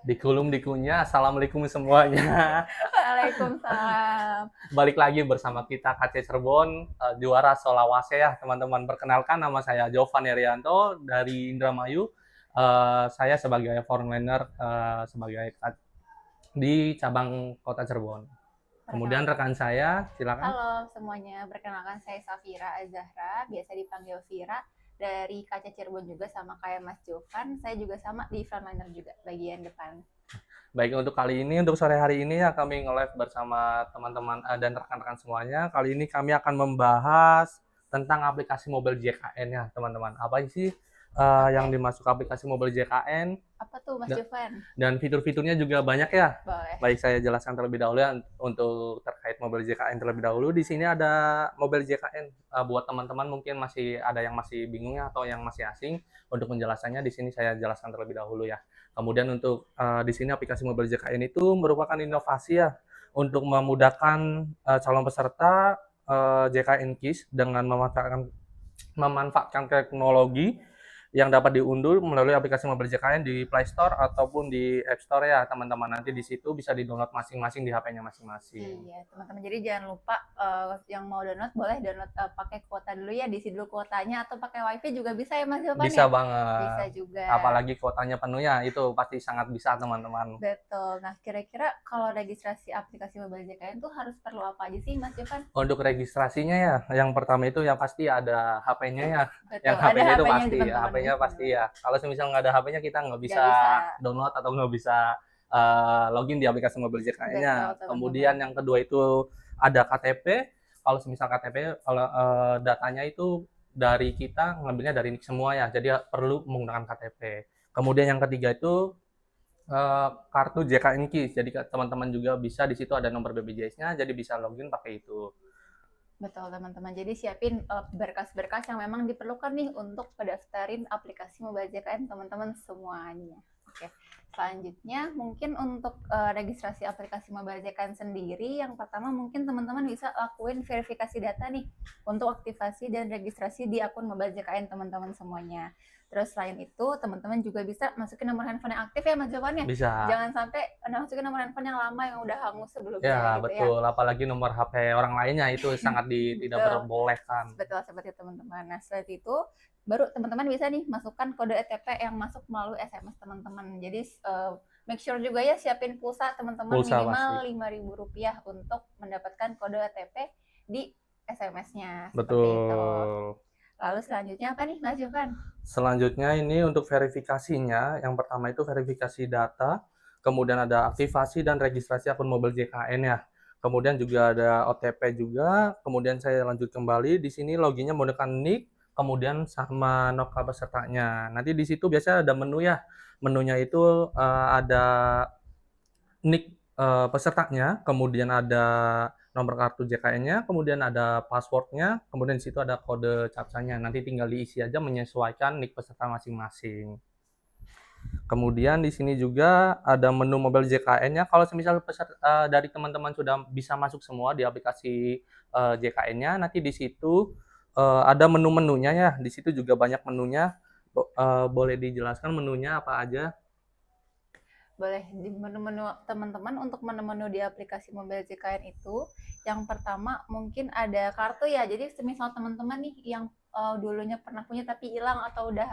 Dikulum dikunyah, assalamualaikum semuanya. Waalaikumsalam. Balik lagi bersama kita KC Cirebon, juara Solawase ya teman-teman. Perkenalkan nama saya Jovan Herianto dari Indramayu. Saya sebagai frontliner di cabang Kota Cirebon. Kemudian rekan saya, silakan. Halo semuanya, perkenalkan saya Safira Azahra, biasa dipanggil Vira, dari KC Cirebon juga sama kayak Mas Jovan. Saya juga sama di frontliner juga, bagian depan. Baik, untuk kali ini, untuk sore hari ini ya kami nge-live bersama teman-teman dan rekan-rekan semuanya. Kali ini kami akan membahas tentang aplikasi mobile JKN ya teman-teman. Apa sih yang dimasuk aplikasi mobile JKN? Apa tuh Mas Jovan? Dan fitur-fiturnya juga banyak ya. Boleh. Baik, saya jelaskan terlebih dahulu ya untuk terkait mobile JKN terlebih dahulu. Di sini ada mobile JKN. Buat teman-teman mungkin masih ada yang masih bingung ya atau yang masih asing. Untuk penjelasannya di sini saya jelaskan terlebih dahulu ya. Kemudian untuk di sini aplikasi mobile JKN itu merupakan inovasi ya untuk memudahkan calon peserta JKN KIS dengan memanfaatkan teknologi yang dapat diunduh melalui aplikasi mobile JKN di Play Store ataupun di App Store ya teman-teman. Nanti di situ bisa di-download masing-masing di HP-nya masing-masing. Iya teman-teman, jadi jangan lupa yang mau download boleh download pakai kuota dulu ya, diisi dulu kuotanya, atau pakai wifi juga bisa ya Mas Jovan? Bisa ya? banget. Bisa juga. Apalagi kuotanya penuh ya, itu pasti sangat bisa teman-teman. Betul. Nah kira-kira kalau registrasi aplikasi mobile JKN tuh harus perlu apa aja sih Mas Jovan? Untuk registrasinya ya, yang pertama itu yang pasti ada HP-nya ya. Betul. Yang HP-nya itu HP-nya pasti, teman-teman. HP-nya pasti ya. Kalau semisal nggak ada HP-nya kita nggak bisa download atau nggak bisa login di aplikasi mobile JKN-nya. Kemudian yang kedua itu ada KTP. Kalau semisal KTP, kalau datanya itu dari kita ngambilnya dari NIK semua ya, jadi perlu menggunakan KTP. Kemudian yang ketiga itu kartu JKN KIS, jadi teman-teman juga bisa di situ ada nomor BPJS-nya, jadi bisa login pakai itu. Betul teman-teman, jadi siapin berkas-berkas yang memang diperlukan nih untuk pendaftarin aplikasi mobile JKN teman-teman semuanya. Oke, selanjutnya mungkin untuk registrasi aplikasi mobile JKN sendiri, yang pertama mungkin teman-teman bisa lakuin verifikasi data nih untuk aktivasi dan registrasi di akun mobile JKN teman-teman semuanya. Terus selain itu teman-teman juga bisa masukin nomor handphone yang aktif ya Mas Jovan ya. Bisa. Jangan sampai masukin nomor handphone yang lama yang udah hangus sebelumnya. Ya gitu betul, ya. apalagi nomor HP orang lainnya itu sangat tidak diperbolehkan. Betul, seperti itu teman-teman. Nah setelah itu baru teman-teman bisa nih masukkan kode OTP yang masuk melalui SMS teman-teman. Jadi make sure juga ya siapin pulsa teman-teman, minimal Rp5.000 untuk mendapatkan kode OTP di SMS-nya. Betul. Itu. Lalu selanjutnya apa nih Mas Jovan? Selanjutnya ini untuk verifikasinya, yang pertama itu verifikasi data, kemudian ada aktivasi dan registrasi akun mobile JKN ya. Kemudian juga ada OTP juga, kemudian saya lanjut kembali, di sini loginnya menggunakan NIK, kemudian sama NOK pesertanya. Nanti di situ biasanya ada menu ya, menunya itu ada NIK pesertanya, kemudian ada nomor kartu JKN-nya, kemudian ada password-nya, kemudian di situ ada kode captcha-nya. Nanti tinggal diisi aja menyesuaikan NIK peserta masing-masing. Kemudian di sini juga ada menu mobile JKN-nya. Kalau semisal peserta dari teman-teman sudah bisa masuk semua di aplikasi JKN-nya, nanti di situ ada menu-menunya ya. Di situ juga banyak menunya. Boleh dijelaskan menunya apa aja? Boleh, di menu-menu teman-teman. Untuk menu-menu di aplikasi mobile JKN itu, yang pertama mungkin ada kartu ya. Jadi semisal teman-teman nih yang dulunya pernah punya tapi hilang atau udah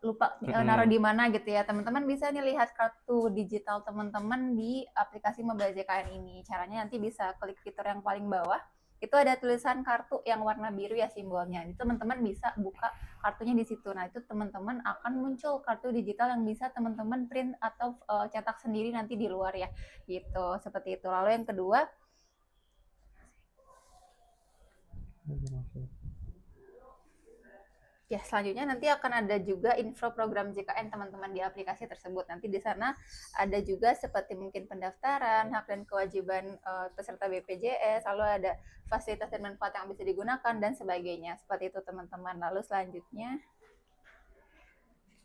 lupa naruh di mana gitu ya, teman-teman bisa nih lihat kartu digital teman-teman di aplikasi mobile JKN ini. Caranya nanti bisa klik fitur yang paling bawah, itu ada tulisan kartu yang warna biru ya simbolnya. Itu teman-teman bisa buka kartunya di situ. Nah itu teman-teman akan muncul kartu digital yang bisa teman-teman print atau cetak sendiri nanti di luar ya, gitu, seperti itu. Lalu yang kedua, ya selanjutnya nanti akan ada juga info program JKN teman-teman di aplikasi tersebut. Nanti di sana ada juga seperti mungkin pendaftaran, hak dan kewajiban peserta BPJS, lalu ada fasilitas dan manfaat yang bisa digunakan dan sebagainya. Seperti itu teman-teman. Lalu selanjutnya,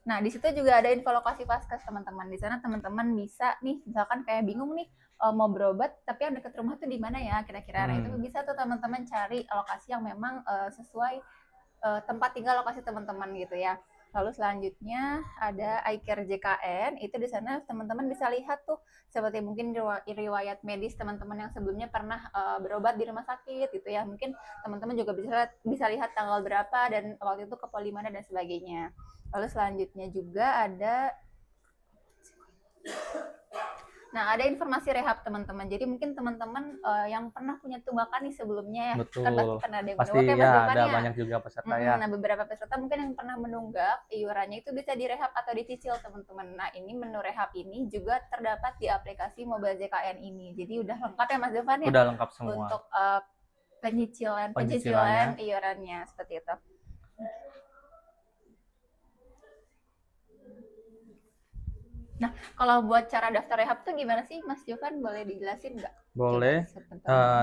nah di situ juga ada info lokasi Vaskes teman-teman. Di sana teman-teman bisa nih, misalkan kayak bingung nih mau berobat tapi yang dekat rumah tuh di mana ya kira-kira. Nah itu bisa tuh teman-teman cari lokasi yang memang sesuai tempat tinggal lokasi teman-teman gitu ya. Lalu selanjutnya ada iCare JKN, itu di sana teman-teman bisa lihat tuh seperti mungkin riwayat medis teman-teman yang sebelumnya pernah berobat di rumah sakit gitu ya. Mungkin teman-teman juga bisa lihat tanggal berapa dan waktu itu ke poli mana dan sebagainya. Lalu selanjutnya juga ada informasi rehab teman-teman. Jadi mungkin teman-teman yang pernah punya tunggakan nih sebelumnya ya, kan pasti Betul. pernah ada yang Pasti menunggak ya Mas ya Jofan ada ya. banyak juga peserta ya. Nah, beberapa peserta mungkin yang pernah menunggak iurannya itu bisa direhab atau dicicil teman-teman. Nah, ini menu rehab ini juga terdapat di aplikasi Mobile JKN ini. Jadi udah lengkap ya Mas Jofan ya Udah lengkap semua. untuk penyicilan iurannya seperti itu. Nah, kalau buat cara daftar rehab tuh gimana sih Mas Jofan? Boleh dijelasin nggak? Boleh.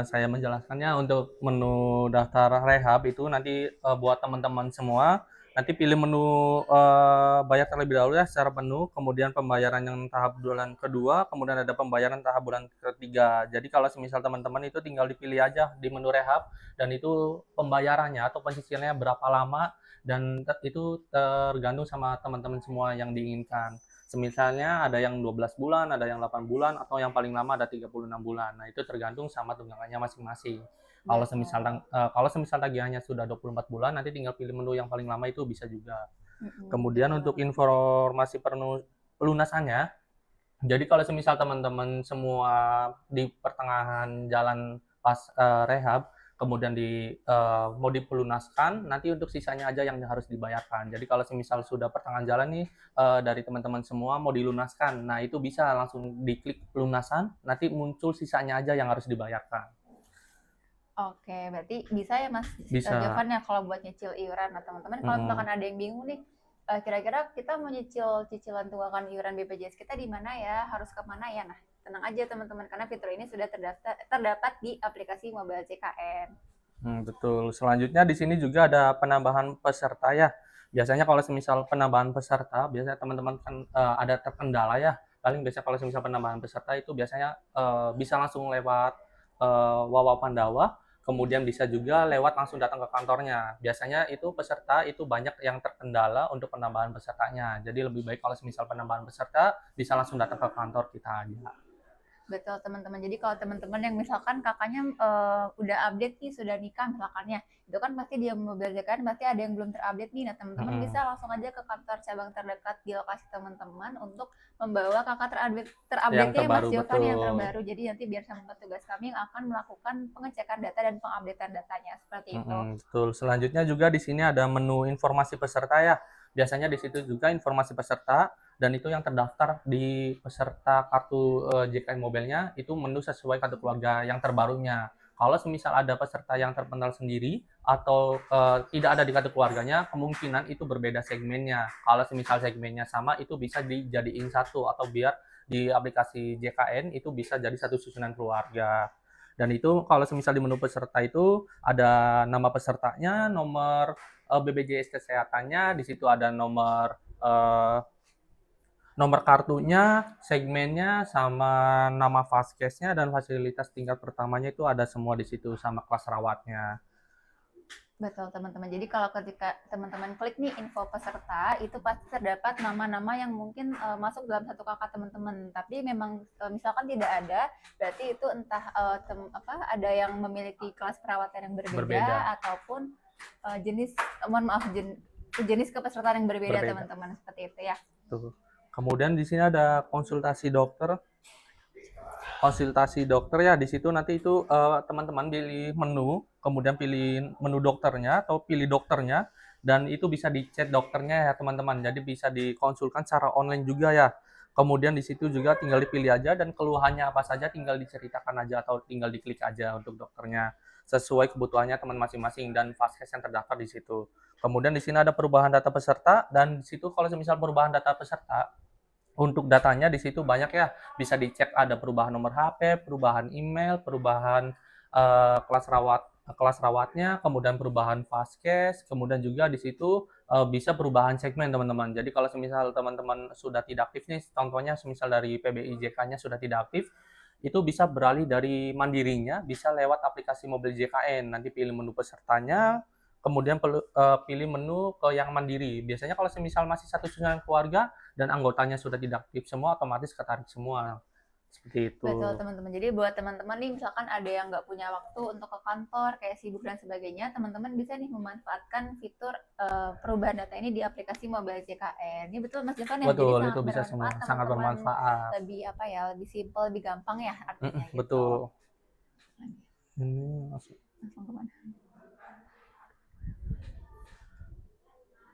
Saya menjelaskannya. Untuk menu daftar rehab itu nanti buat teman-teman semua, nanti pilih menu bayar terlebih dahulu ya secara penuh, kemudian pembayaran yang tahap bulan kedua, kemudian ada pembayaran tahap bulan ketiga. Jadi kalau semisal teman-teman itu tinggal dipilih aja di menu rehab, dan itu pembayarannya atau pencicilannya berapa lama, dan itu tergantung sama teman-teman semua yang diinginkan. Semisalnya ada yang 12 bulan, ada yang 8 bulan, atau yang paling lama ada 36 bulan. Nah, itu tergantung sama tunggakannya masing-masing. Kalau semisal tagihannya sudah 24 bulan, nanti tinggal pilih menu yang paling lama itu bisa juga. Kemudian untuk informasi pelunasannya, jadi kalau semisal teman-teman semua di pertengahan jalan pas rehab, kemudian mau dipelunaskan, nanti untuk sisanya aja yang harus dibayarkan. Jadi kalau semisal sudah pertengahan jalan nih dari teman-teman semua mau dilunaskan, nah itu bisa langsung diklik pelunasan, nanti muncul sisanya aja yang harus dibayarkan. Oke, berarti bisa ya Mas Jofan ya kalau buat nyicil iuran. Nah teman-teman kalau misalkan ada yang bingung nih, kira-kira kita mau nyicil cicilan tunggakan iuran BPJS kita di mana ya, harus ke mana ya? Nah, tenang aja teman-teman, karena fitur ini sudah terdapat di aplikasi Mobile JKN. Betul. Selanjutnya di sini juga ada penambahan peserta ya. Biasanya kalau semisal penambahan peserta, biasanya teman-teman kan ada terkendala ya. Paling biasa kalau semisal penambahan peserta itu biasanya bisa langsung lewat Wawa Pandawa, kemudian bisa juga lewat langsung datang ke kantornya. Biasanya itu peserta itu banyak yang terkendala untuk penambahan pesertanya. Jadi lebih baik kalau semisal penambahan peserta bisa langsung datang ke kantor kita aja. Betul teman-teman. Jadi kalau teman-teman yang misalkan kakaknya udah update nih, sudah nikah misalkannya, itu kan pasti dia Mobile JKN pasti ada yang belum terupdate nih. Nah teman-teman bisa langsung aja ke kantor cabang terdekat di lokasi teman-teman untuk membawa kakak terupdate-nya Mas Jofan yang terbaru. Jadi nanti biar sama petugas kami yang akan melakukan pengecekan data dan pengupdatean datanya seperti itu. Betul. Selanjutnya juga di sini ada menu informasi peserta ya. Biasanya di situ juga informasi peserta, dan itu yang terdaftar di peserta kartu JKN Mobile-nya itu menu sesuai kartu keluarga yang terbarunya. Kalau semisal ada peserta yang terpental sendiri atau tidak ada di kartu keluarganya, kemungkinan itu berbeda segmennya. Kalau semisal segmennya sama, itu bisa dijadiin satu, atau biar di aplikasi JKN itu bisa jadi satu susunan keluarga. Dan itu kalau semisal di menu peserta itu ada nama pesertanya, nomor BPJS kesehatannya, di situ ada nomor kartunya, segmennya, sama nama vaskesnya, dan fasilitas tingkat pertamanya itu ada semua di situ, sama kelas rawatnya. Betul teman-teman. Jadi kalau ketika teman-teman klik nih info peserta, itu pasti terdapat nama-nama yang mungkin masuk dalam satu kakak teman-teman. Tapi memang misalkan tidak ada, berarti itu entah ada yang memiliki kelas perawatan yang berbeda. Ataupun jenis kepesertaan yang berbeda. Teman-teman, seperti itu ya. Tuh. Kemudian di sini ada konsultasi dokter. Konsultasi dokter ya, di situ nanti itu teman-teman pilih menu, kemudian pilih menu dokternya atau pilih dokternya, dan itu bisa di-chat dokternya ya teman-teman. Jadi bisa dikonsulkan secara online juga ya. Kemudian di situ juga tinggal dipilih aja, dan keluhannya apa saja tinggal diceritakan aja atau tinggal diklik aja untuk dokternya sesuai kebutuhannya teman masing-masing dan vaskes yang terdaftar di situ. Kemudian di sini ada perubahan data peserta, dan di situ kalau misal perubahan data peserta, untuk datanya di situ banyak ya, bisa dicek ada perubahan nomor HP, perubahan email, perubahan kelas rawatnya, kemudian perubahan vaskes, kemudian juga di situ bisa perubahan segmen teman-teman. Jadi kalau semisal teman-teman sudah tidak aktif nih, contohnya semisal dari PBIJK-nya sudah tidak aktif, itu bisa beralih dari mandirinya, bisa lewat aplikasi Mobile JKN. Nanti pilih menu pesertanya, kemudian pilih menu ke yang mandiri. Biasanya kalau semisal masih satu susunan keluarga dan anggotanya sudah tidak aktif semua, otomatis ketarik semua. Seperti Betul, itu. teman-teman. Jadi buat teman-teman nih, misalkan ada yang nggak punya waktu untuk ke kantor, kayak sibuk dan sebagainya, teman-teman bisa nih memanfaatkan fitur perubahan data ini di aplikasi Mobile JKN. Ini betul Mas Joko ya, jadi Betul, sangat itu bisa semua, bermanfaat sangat teman-teman, bermanfaat. lebih apa ya, lebih simpel, lebih gampang ya artinya gitu. Betul. Masuk. Langsung kemana?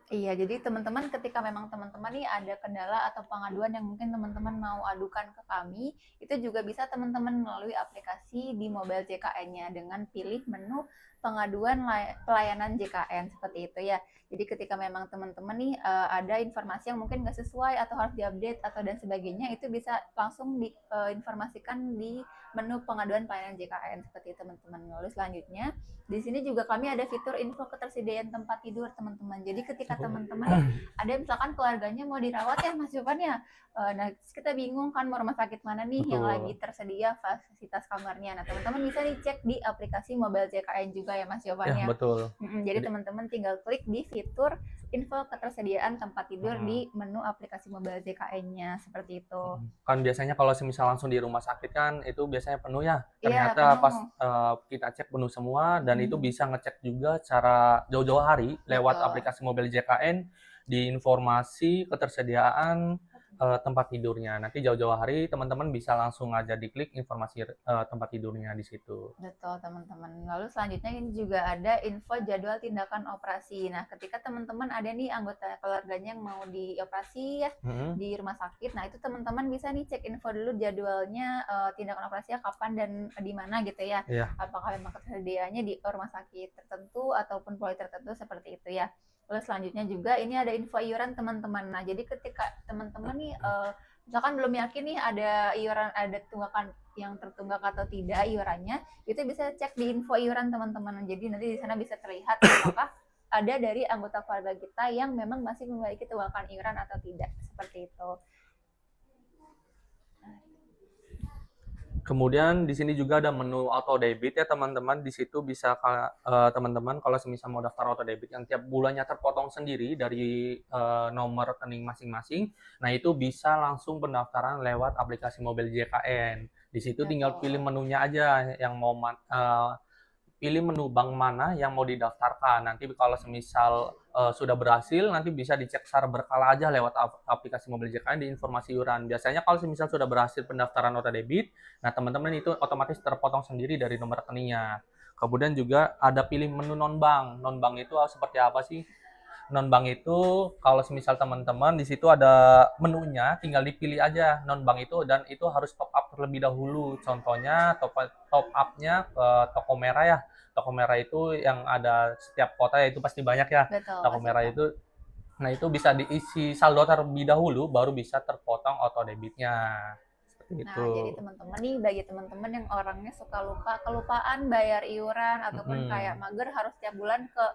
Iya, jadi teman-teman ketika memang teman-teman nih ada kendala atau pengaduan yang mungkin teman-teman mau adukan ke kami, itu juga bisa teman-teman melalui aplikasi di mobile JKN-nya dengan pilih menu pengaduan pelayanan JKN seperti itu ya. Jadi ketika memang teman-teman nih ada informasi yang mungkin nggak sesuai atau harus diupdate atau dan sebagainya, itu bisa langsung diinformasikan di menu pengaduan pelayanan JKN seperti itu teman-teman. Lalu selanjutnya di sini juga kami ada fitur info ketersediaan tempat tidur teman-teman. Jadi ketika teman-teman ada misalkan keluarganya mau dirawat ya Mas Jovan ya, nah kita bingung kan mau rumah sakit mana nih yang lagi Betul. tersedia fasilitas kamarnya. Nah teman-teman bisa dicek di aplikasi Mobile JKN juga ya Mas Jovan Ya, ya. betul. Jadi teman-teman tinggal klik di fitur info ketersediaan tempat tidur di menu aplikasi Mobile JKN-nya seperti itu. Kan biasanya kalau semisal langsung di rumah sakit kan itu biasanya penuh ya. Iya Ternyata pas penuh. kita cek penuh semua dan itu bisa ngecek juga cara jauh-jauh hari lewat Betul. aplikasi Mobile JKN di informasi ketersediaan tempat tidurnya. Nanti jauh-jauh hari teman-teman bisa langsung aja diklik informasi tempat tidurnya di situ. Betul teman-teman. Lalu selanjutnya ini juga ada info jadwal tindakan operasi. Nah, ketika teman-teman ada nih anggota keluarganya yang mau dioperasi ya di rumah sakit, nah itu teman-teman bisa nih cek info dulu jadwalnya tindakan operasinya kapan dan di mana gitu ya. Iya. Apakah memang ketersediaannya di rumah sakit tertentu ataupun poli tertentu seperti itu ya. Lalu selanjutnya juga ini ada info iuran teman-teman. Nah, jadi ketika teman-teman nih misalkan belum yakin nih ada iuran, ada tunggakan yang tertunggak atau tidak iurannya, itu bisa cek di info iuran teman-teman. Jadi nanti di sana bisa terlihat apakah ada dari anggota keluarga kita yang memang masih memiliki tunggakan iuran atau tidak, seperti itu. Kemudian di sini juga ada menu auto debit ya teman-teman. Di situ bisa teman-teman kalau semisal mau daftar auto debit yang tiap bulannya terpotong sendiri dari nomor rekening masing-masing. Nah, itu bisa langsung pendaftaran lewat aplikasi mobil JKN. Di situ tinggal pilih menunya aja yang mau pilih menu bank mana yang mau didaftarkan. Nanti kalau semisal sudah berhasil, nanti bisa dicek secara berkala aja lewat aplikasi mobil JKN di informasi iuran. Biasanya kalau semisal sudah berhasil pendaftaran auto debit, nah teman-teman itu otomatis terpotong sendiri dari nomor rekeningnya. Kemudian juga ada pilih menu non-bank. Non-bank itu seperti apa sih? Non-bank itu kalau semisal teman-teman di situ ada menunya, tinggal dipilih aja non-bank itu dan itu harus top up terlebih dahulu. Contohnya top up-nya ke toko merah ya. Toko merah itu yang ada setiap kota ya itu pasti banyak ya. Betul, Toko merah itu, nah itu bisa diisi saldo terlebih dahulu baru bisa terpotong auto debitnya. Seperti Nah, itu. jadi teman-teman nih, bagi teman-teman yang orangnya suka kelupaan bayar iuran ataupun kayak mager harus tiap bulan ke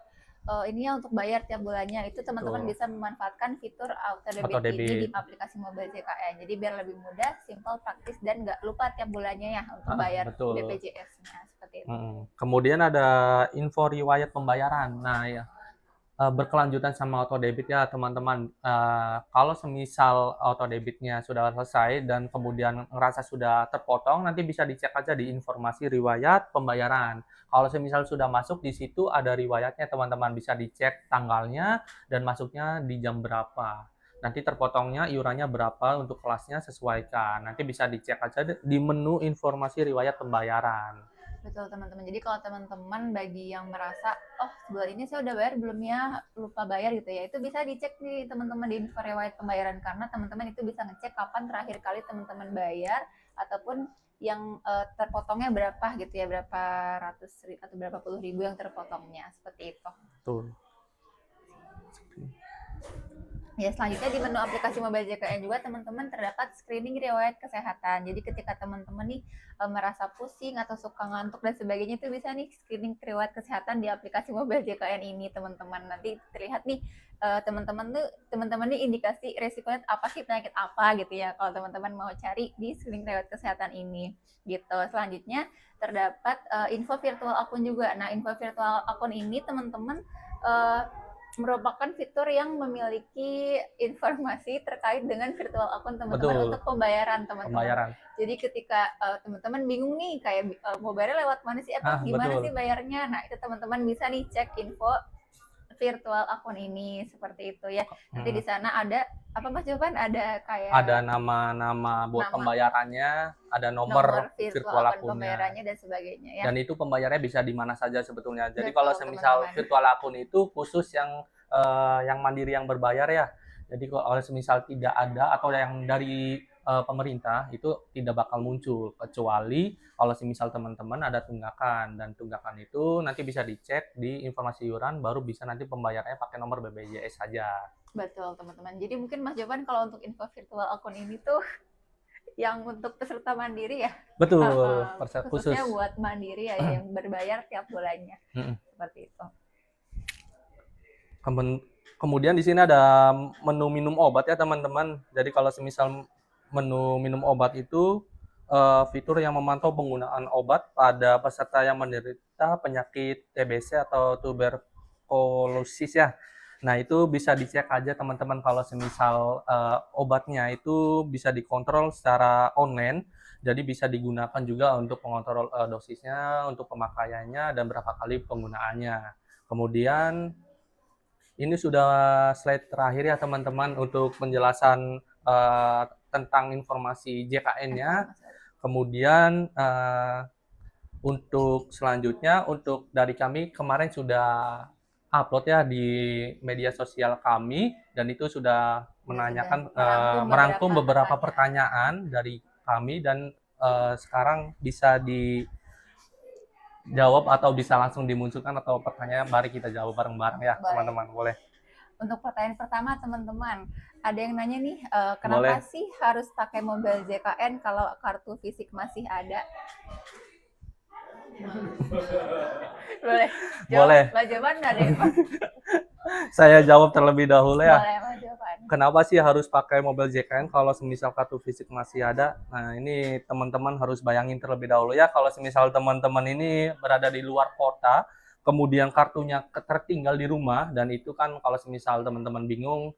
ini ya untuk bayar tiap bulannya, itu teman-teman bisa memanfaatkan fitur auto debit ini di aplikasi Mobile JKN. Jadi biar lebih mudah, simple, praktis dan nggak lupa tiap bulannya ya untuk bayar BPJS-nya seperti itu. Kemudian ada info riwayat pembayaran. Nah, ya berkelanjutan sama auto debit ya teman-teman. Kalau semisal auto debitnya sudah selesai dan kemudian ngerasa sudah terpotong, nanti bisa dicek aja di informasi riwayat pembayaran. Kalau semisal sudah masuk di situ ada riwayatnya teman-teman, bisa dicek tanggalnya dan masuknya di jam berapa. Nanti terpotongnya iurannya berapa untuk kelasnya sesuaikan. Nanti bisa dicek aja di menu informasi riwayat pembayaran. Betul teman-teman. Jadi kalau teman-teman bagi yang merasa, oh sebulan ini saya udah bayar belum ya, lupa bayar gitu ya, itu bisa dicek nih teman-teman di info riwayat pembayaran karena teman-teman itu bisa ngecek kapan terakhir kali teman-teman bayar ataupun yang terpotongnya berapa gitu ya, berapa ratus atau berapa puluh ribu yang terpotongnya seperti itu. Betul. Ya, selanjutnya di menu aplikasi Mobile JKN juga teman-teman terdapat screening riwayat kesehatan. Jadi ketika teman-teman nih merasa pusing atau suka ngantuk dan sebagainya itu bisa nih screening riwayat kesehatan di aplikasi Mobile JKN ini teman-teman. Nanti terlihat nih teman-teman nih indikasi resikonya apa sih, penyakit apa gitu ya, kalau teman-teman mau cari di screening riwayat kesehatan ini gitu. Selanjutnya terdapat info virtual akun juga. Nah, info virtual akun ini teman-teman merupakan fitur yang memiliki informasi terkait dengan virtual akun teman-teman untuk pembayaran teman-teman. Jadi ketika teman-teman bingung nih kayak mau bayar lewat mana sih atau gimana sih bayarnya, nah itu teman-teman bisa nih cek info virtual akun ini seperti itu ya. Nanti di sana ada apa Mas Jovan? Ada kayak ada nama buat pembayarannya, ada nomor virtual akunnya, pembayarannya dan sebagainya ya. Dan itu pembayarannya bisa di mana saja sebetulnya. Jadi kalau semisal virtual akun itu khusus yang mandiri yang berbayar ya. Jadi kalau semisal tidak ada atau yang dari pemerintah itu tidak bakal muncul, kecuali kalau semisal teman-teman ada tunggakan, dan tunggakan itu nanti bisa dicek di informasi iuran, baru bisa nanti pembayarannya pakai nomor BPJS saja. Betul teman-teman. Jadi mungkin Mas Jovan kalau untuk info virtual akun ini tuh yang untuk peserta mandiri ya. Betul, khususnya buat mandiri ya yang berbayar tiap bulannya. Seperti itu. Kemudian di sini ada menu minum obat ya teman-teman. Jadi kalau semisal menu minum obat itu fitur yang memantau penggunaan obat pada peserta yang menderita penyakit TBC atau tuberkulosis ya. Nah, itu bisa dicek aja teman-teman kalau semisal obatnya itu bisa dikontrol secara online. Jadi bisa digunakan juga untuk mengontrol dosisnya, untuk pemakaiannya, dan berapa kali penggunaannya. Kemudian ini sudah slide terakhir ya teman-teman untuk penjelasan tentang informasi JKN-nya. Kemudian untuk selanjutnya, untuk dari kami kemarin sudah upload ya di media sosial kami, dan itu sudah menanyakan merangkum beberapa pertanyaan dari kami, dan sekarang bisa dijawab atau bisa langsung dimunculkan, atau pertanyaan mari kita jawab bareng-bareng ya teman-teman. Boleh. Untuk pertanyaan pertama teman-teman, ada yang nanya nih, kenapa sih harus pakai mobile JKN kalau kartu fisik masih ada? Boleh. Mbak Jovan ada yang Saya jawab terlebih dahulu ya. Boleh, Mbak Jovan. Kenapa sih harus pakai mobile JKN kalau semisal kartu fisik masih ada? Nah, ini teman-teman harus bayangin terlebih dahulu ya, kalau semisal teman-teman ini berada di luar kota, kemudian kartunya tertinggal di rumah, dan itu kan kalau semisal teman-teman bingung,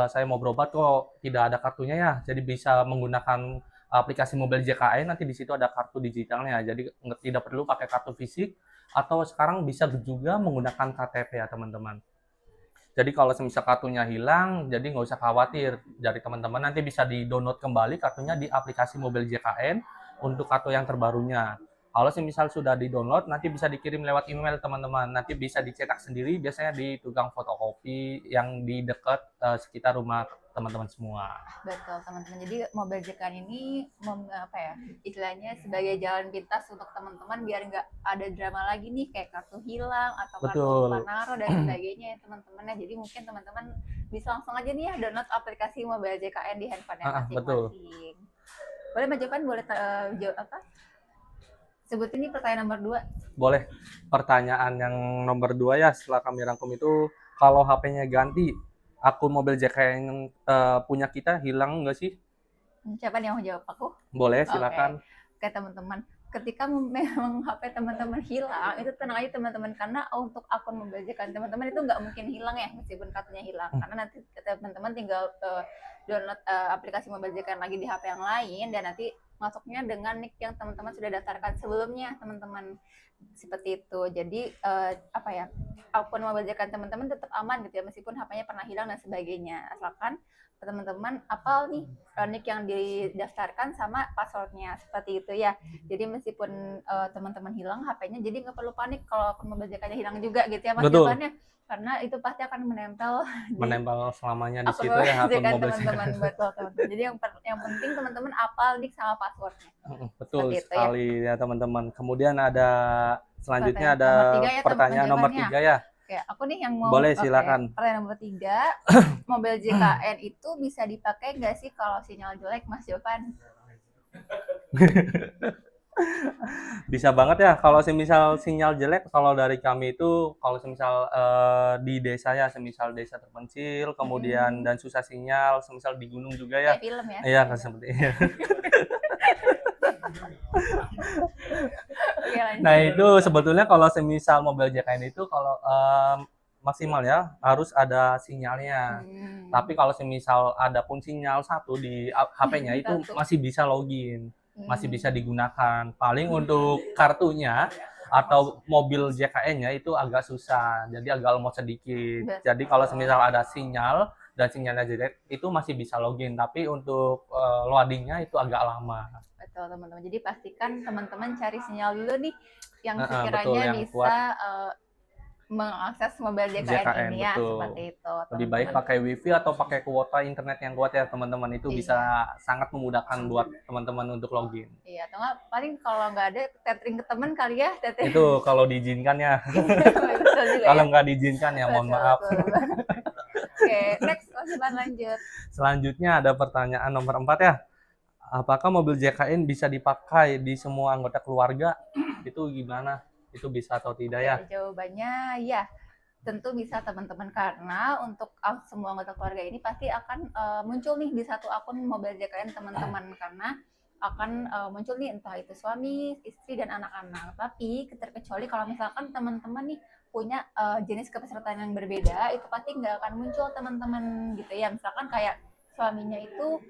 saya mau berobat kok tidak ada kartunya ya, jadi bisa menggunakan aplikasi mobile JKN, nanti di situ ada kartu digitalnya, jadi tidak perlu pakai kartu fisik, atau sekarang bisa juga menggunakan KTP ya teman-teman. Jadi kalau semisal kartunya hilang, jadi nggak usah khawatir, dari teman-teman nanti bisa di-download kembali kartunya di aplikasi mobile JKN untuk kartu yang terbarunya. Kalau semisal sudah di-download, nanti bisa dikirim lewat email teman-teman. Nanti bisa dicetak sendiri, biasanya di tukang fotokopi yang di dekat sekitar rumah teman-teman semua. Betul teman-teman. Jadi mobile JKN ini istilahnya sebagai jalan pintas untuk teman-teman biar nggak ada drama lagi nih kayak kartu hilang atau kartu lupa naruh dan sebagainya ya teman-teman. Jadi mungkin teman-teman bisa langsung aja nih ya download aplikasi mobile JKN di handphone masing-masing. Boleh Mbak Jovan, boleh sebutin nih pertanyaan nomor 2. Boleh. Pertanyaan yang nomor 2 ya, setelah kami rangkum itu, kalau HP-nya ganti, akun mobile JKN punya kita hilang nggak sih? Siapa nih yang mau jawab? Aku? Boleh, silakan. Oke teman-teman, ketika memang HP teman-teman hilang, itu tenang aja teman-teman, karena untuk akun mobile JKN teman-teman itu nggak mungkin hilang ya, meskipun kartunya hilang. Karena nanti teman-teman tinggal download aplikasi mobile JKN lagi di HP yang lain, dan nanti masuknya dengan nick yang teman-teman sudah daftarkan sebelumnya teman-teman, seperti itu. Jadi akun mobile JKN teman-teman tetap aman gitu ya, meskipun HP-nya pernah hilang dan sebagainya, asalkan teman-teman apal nih nick yang didaftarkan sama passwordnya, seperti itu ya. Jadi meskipun teman-teman hilang HP-nya, jadi nggak perlu panik kalau akun mobile JKN-nya hilang juga gitu ya Mas Jovan, karena itu pasti akan menempel selamanya di situ ya akun mobile teman-teman. Betul teman-teman. Jadi yang penting teman-teman apal nick sama passwordnya. Betul sekali ya teman-teman. Kemudian ada selanjutnya ada pertanyaan nomor 3 ya. Oke, aku nih yang mau. Boleh, silakan. Pertanyaan nomor 3, mobile JKN itu bisa dipakai nggak sih kalau sinyal jelek Mas Jovan? Bisa banget ya, kalau semisal sinyal jelek, kalau dari kami itu, kalau semisal di desa ya, semisal desa terpencil, kemudian dan susah sinyal, semisal di gunung juga ya. Kayak film ya. Iya, kan seperti iya. Oke, Nah, lanjut. itu sebetulnya kalau semisal Mobile JKN itu kalau maksimal ya, harus ada sinyalnya. Hmm. Tapi kalau semisal ada pun sinyal satu di HP-nya itu Satu. masih bisa login, masih bisa Hmm. digunakan. Paling untuk kartunya atau mobil JKN-nya itu agak susah, jadi agak lemot sedikit. Jadi kalau Betul. semisal ada sinyal dan sinyalnya jelek, itu masih bisa login. Tapi untuk loading-nya itu agak lama. Betul, teman-teman. Jadi pastikan teman-teman cari sinyal dulu nih yang Betul, sekiranya yang kuat. bisa mengakses mobile JKN JKN, ini ya, betul. seperti itu, Lebih baik teman-teman. pakai WiFi atau pakai kuota internet yang kuat ya, teman-teman. Itu bisa Iya. sangat memudahkan buat teman-teman untuk login. Iya, atau nggak paling kalau nggak ada tethering ke teman kali ya, tethering. Itu kalau diizinkan ya. Betul juga Kalau ya. nggak diizinkan ya mohon Betul, maaf. betul. Oke, next, lanjut. Selanjutnya ada pertanyaan nomor 4 ya. Apakah mobil JKN bisa dipakai di semua anggota keluarga? Itu gimana? Itu bisa atau tidak ya? Oke, jawabannya ya. Tentu bisa teman-teman, karena untuk semua anggota keluarga ini pasti akan muncul nih di satu akun mobile JKN teman-teman, karena akan muncul nih entah itu suami, istri, dan anak-anak. Tapi terkecuali kalau misalkan teman-teman nih punya jenis kepesertaan yang berbeda, itu pasti nggak akan muncul teman-teman gitu ya. Misalkan kayak suaminya itu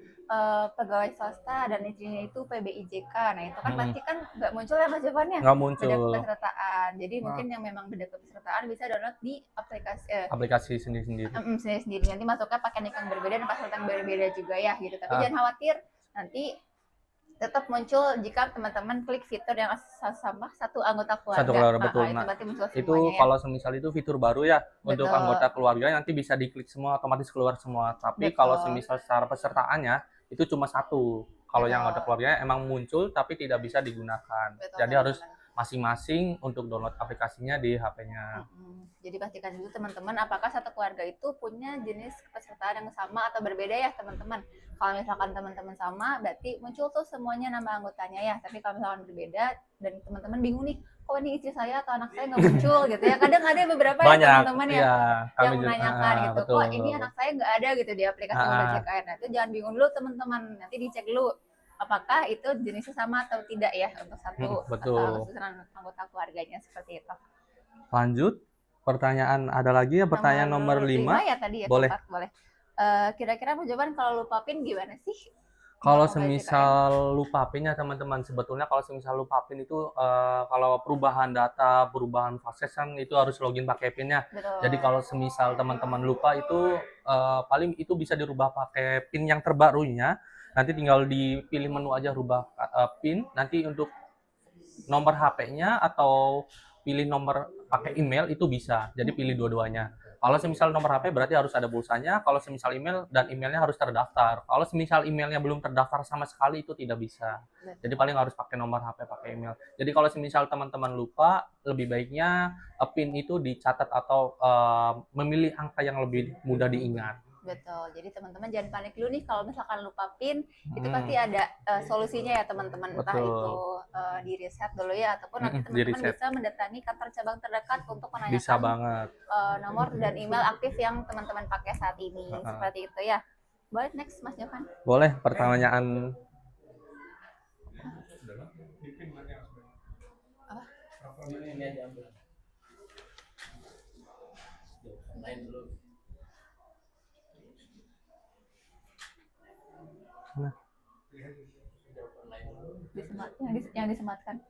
pegawai swasta dan istrinya itu PBIJK. Nah, itu kan pasti kan nggak muncul ya Mas jawabannya. Nggak Beda muncul. kepesertaan. Jadi mungkin yang memang beda kepesertaan bisa download di Aplikasi sendiri-sendiri. sendiri. Nanti masuknya pakai nick yang berbeda dan password yang berbeda juga ya gitu. Tapi jangan khawatir, nanti tetap muncul jika teman-teman klik fitur yang sama satu anggota keluarga. Satu keluarga, betul. Itu Nah, berarti muncul itu semuanya ya. kalau semisal itu fitur baru ya, untuk Betul. anggota keluarga nanti bisa diklik semua, otomatis keluar semua. Tapi Betul. kalau semisal secara pesertaannya itu cuma satu. Kalau yang Betul. anggota keluarganya emang muncul tapi tidak bisa digunakan. Betul, Jadi harus teman-teman. masing-masing untuk download aplikasinya di HP-nya. Jadi pastikan dulu teman-teman apakah satu keluarga itu punya jenis kepesertaan yang sama atau berbeda ya teman-teman. Kalau misalkan teman-teman sama, berarti muncul tuh semuanya nama anggotanya ya. Tapi kalau misalkan berbeda dan teman-teman bingung nih, kok ini istri saya atau anak saya nggak muncul gitu ya. Kadang ada beberapa ya Banyak, teman-teman ya iya. yang menanyakan gitu, Betul. kok ini anak saya nggak ada gitu di aplikasi mobile JKN. Nah, itu jangan bingung dulu teman-teman, nanti dicek dulu apakah itu jenisnya sama atau tidak ya untuk satu betul. anggota keluarganya, seperti itu. Lanjut, pertanyaan ada lagi ya, pertanyaan nomor 5 ya tadi ya. boleh. Boleh. Kira-kira mau jawaban kalau lupa PIN gimana sih? Kalau Mobile semisal lupa PIN ya teman-teman, sebetulnya kalau semisal lupa PIN itu kalau perubahan data, perubahan fases kan itu harus login pakai PIN-nya. Betul. Jadi kalau semisal teman-teman lupa itu paling itu bisa dirubah pakai PIN yang terbarunya. Nanti tinggal dipilih menu aja rubah PIN, nanti untuk nomor HP-nya atau pilih nomor pakai email itu bisa. Jadi pilih dua-duanya. Kalau semisal nomor HP berarti harus ada pulsanya, kalau semisal email dan emailnya harus terdaftar. Kalau semisal emailnya belum terdaftar sama sekali itu tidak bisa. Jadi paling harus pakai nomor HP, pakai email. Jadi kalau semisal teman-teman lupa, lebih baiknya PIN itu dicatat atau memilih angka yang lebih mudah diingat. Betul. Jadi teman-teman jangan panik dulu nih kalau misalkan lupa PIN, itu pasti ada solusinya ya teman-teman. Entah itu di reset dulu ya, ataupun nanti teman-teman bisa mendatangi kantor cabang terdekat untuk menanyakan bisa banget nomor dan email aktif yang teman-teman pakai saat ini. Seperti itu ya. Boleh next Mas Jovan? Boleh, pertanyaan yang disematkan.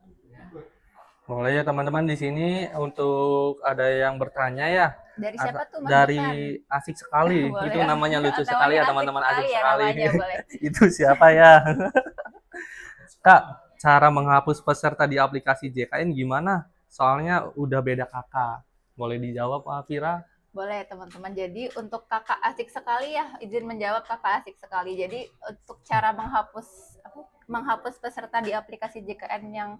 Boleh ya teman-teman, di sini untuk ada yang bertanya ya. Dari siapa tuh Mas? Dari Asik Sekali. Itu namanya lucu sekali ya teman-teman, Asik Sekali. Itu siapa ya? Kak, cara menghapus peserta di aplikasi JKN gimana? Soalnya udah beda kakak. Boleh dijawab Pak Vira? Boleh teman-teman. Jadi untuk kakak Asik Sekali ya, izin menjawab kakak Asik Sekali. Jadi untuk cara menghapus peserta di aplikasi JKN yang